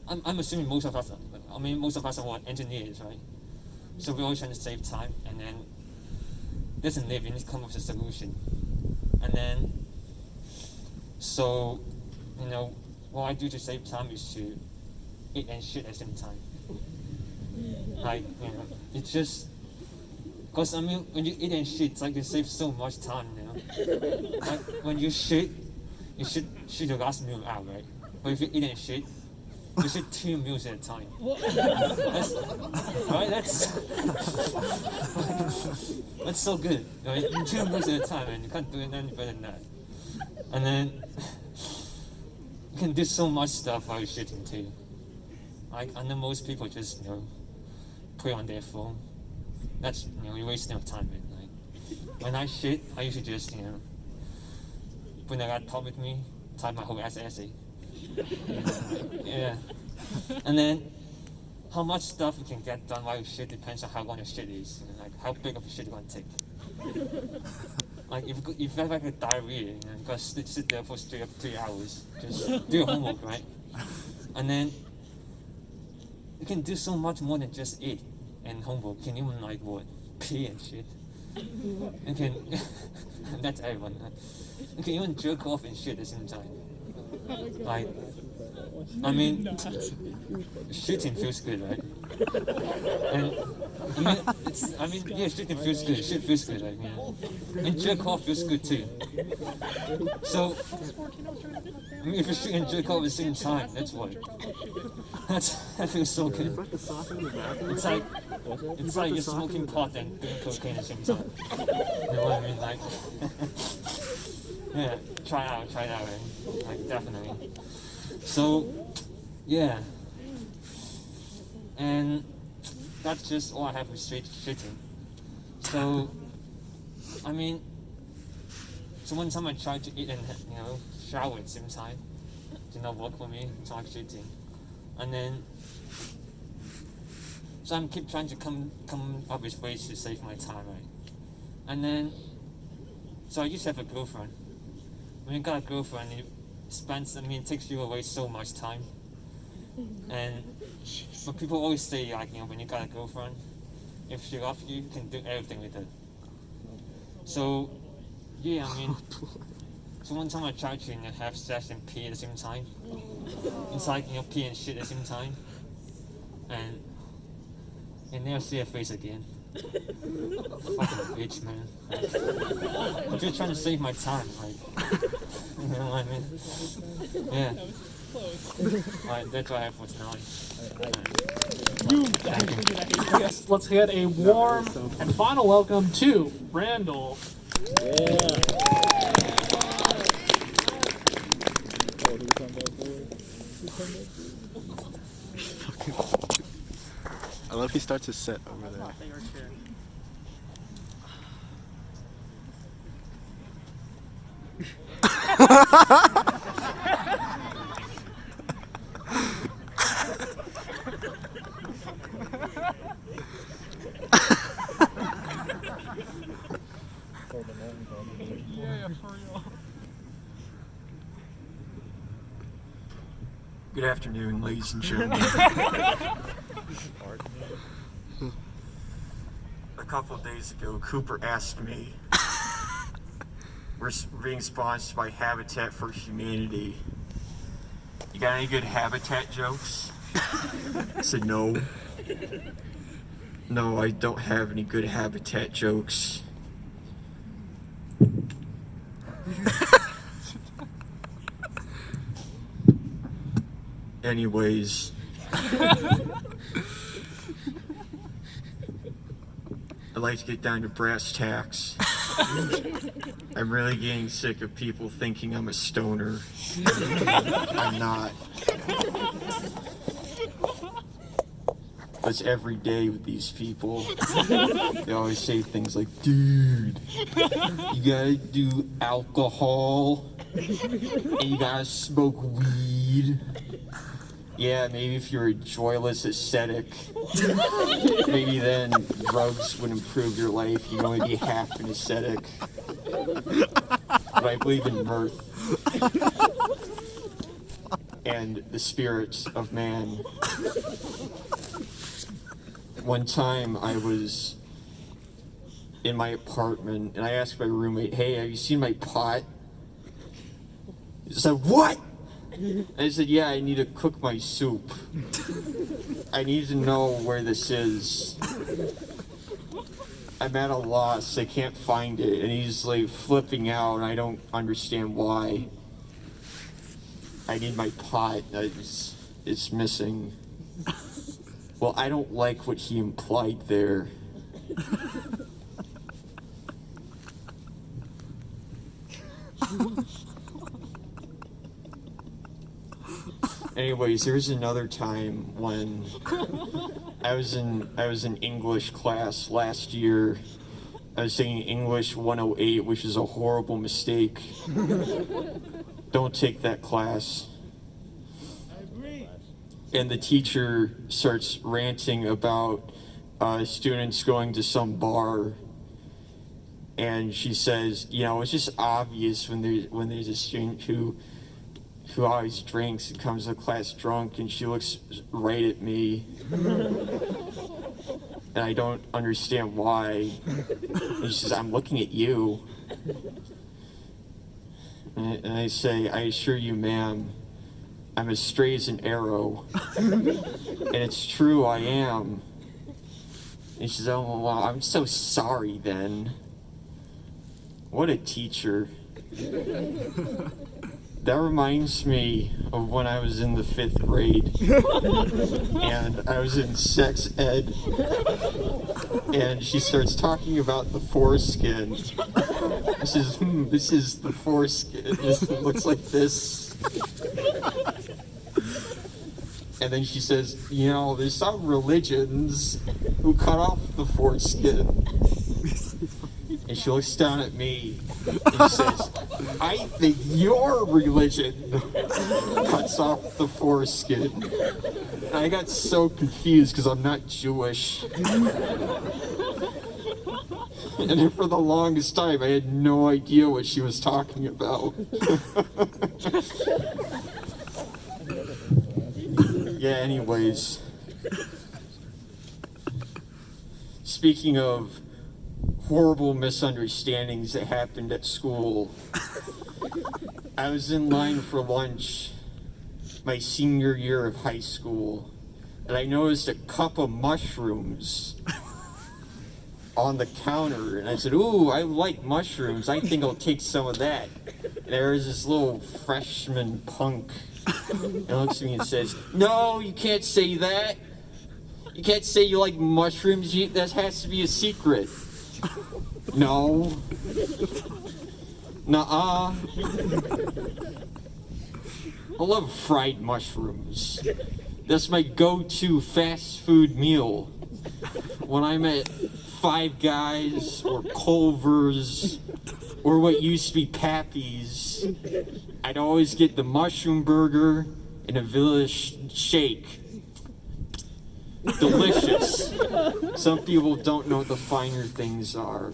I'm assuming most of us I mean, most of us are what, engineers, right? So we're always trying to save time, and then doesn't live, you need to come up with a solution. And then, so, you know, what I do to save time is to eat and shit at the same time. Like, you know, it's just, because I mean, when you eat and shit, it's like you save so much time, you know? Like, when you shit your last meal out, right? But if you eat and shit, you should 2 meals at a time. That's, right? That's so good, right? 2 meals at a time, and you can't do it any better than that. And then you can do so much stuff while you're shitting too. Like, I know most people just, you know, put it on their phone. That's, you know, you're wasting your time, man. Like, when I shit, I usually just, you know, bring a laptop with me, type my whole essay. Yeah. And then how much stuff you can get done while you shit depends on how long your shit is, and like how big of a shit you want to take. Like if you have like a diarrhea, you know, you gotta sit there for straight up 3 hours, just do your homework, right? And then you can do so much more than just eat and homework. You can even like what, pee and shit. You can that's everyone. Right? You can even jerk off and shit at the same time. Like, I mean, shitting feels good, right? And I mean, yeah, shitting feels good. Shit feels good, right? Yeah. And jerk off feels good too. So, I mean, if you shit and jerk off at the same time, that's what. That feels so good. It's like you're smoking pot and doing cocaine at the same time. You know what I mean? Like, yeah, try it out, man. Like, definitely. So, yeah. And that's just all I have with straight shitting. So, I mean, so one time I tried to eat and, you know, shower at the same time. Did not work for me, so I'm shitting. And then, so I keep trying to come up with ways to save my time, right? And then, so I used to have a girlfriend. When you got a girlfriend, it takes you away so much time. And but people always say, like, you know, when you got a girlfriend, if she loves you, you can do everything with her. So, yeah, I mean, so one time I tried to, you know, have sex and pee at the same time. It's like, you know, pee and shit at the same time. And you never see her face again. Fucking bitch, man. Like, I'm just trying to save my time, like, you know what I mean? Yeah. Alright, that's what I have for tonight. Yes, let's get a warm and final welcome to Randall. I love he starts his set over there. Good afternoon, ladies and gentlemen. A couple of days ago, Cooper asked me, we're being sponsored by Habitat for Humanity. You got any good habitat jokes? I said, no. No, I don't have any good habitat jokes. Anyways, I'd like to get down to brass tacks. I'm really getting sick of people thinking I'm a stoner. I'm not. That's every day with these people. They always say things like, dude, you gotta do alcohol, and you gotta smoke weed. Yeah, maybe if you're a joyless ascetic, maybe then drugs would improve your life. You'd only be half an ascetic. But I believe in mirth and the spirits of man. one time I was in my apartment and I asked my roommate, "Hey, have you seen my pot?" He said, "What?" And I said, "Yeah, I need to cook my soup. I need to know where this is. I'm at a loss, I can't find it." And he's like flipping out and I don't understand why. I need my pot, it's missing. Well, I don't like what he implied there. Anyways, there was another time when I was in English class last year. I was taking English 108, which is a horrible mistake. Don't take that class. And the teacher starts ranting about students going to some bar, and she says, you know, it's just obvious when there's a student who always drinks and comes to class drunk, and she looks right at me. And I don't understand why. And she says, "I'm looking at you." And I say, "I assure you, ma'am, I'm as straight as an arrow." And it's true, I am. And she says, "Oh, well, I'm so sorry then." What a teacher. That reminds me of when I was in the 5th grade and I was in sex ed, and she starts talking about the foreskin. This is the foreskin. This looks like this. And then she says, you know, there's some religions who cut off the foreskin. And she looks down at me and she says, I think your religion cuts off the foreskin. And I got so confused because I'm not Jewish. And for the longest time, I had no idea what she was talking about. Yeah, anyways. Speaking of horrible misunderstandings that happened at school, I was in line for lunch my senior year of high school, and I noticed a cup of mushrooms on the counter, and I said, ooh, I like mushrooms, I think I'll take some of that. And there was this little freshman punk, and he looks at me and says, no, you can't say that. You can't say you like mushrooms, that has to be a secret. No. Nuh-uh. I love fried mushrooms. That's my go-to fast food meal. When I'm at Five Guys or Culver's or what used to be Pappy's, I'd always get the mushroom burger and a village shake. Delicious. Some people don't know what the finer things are.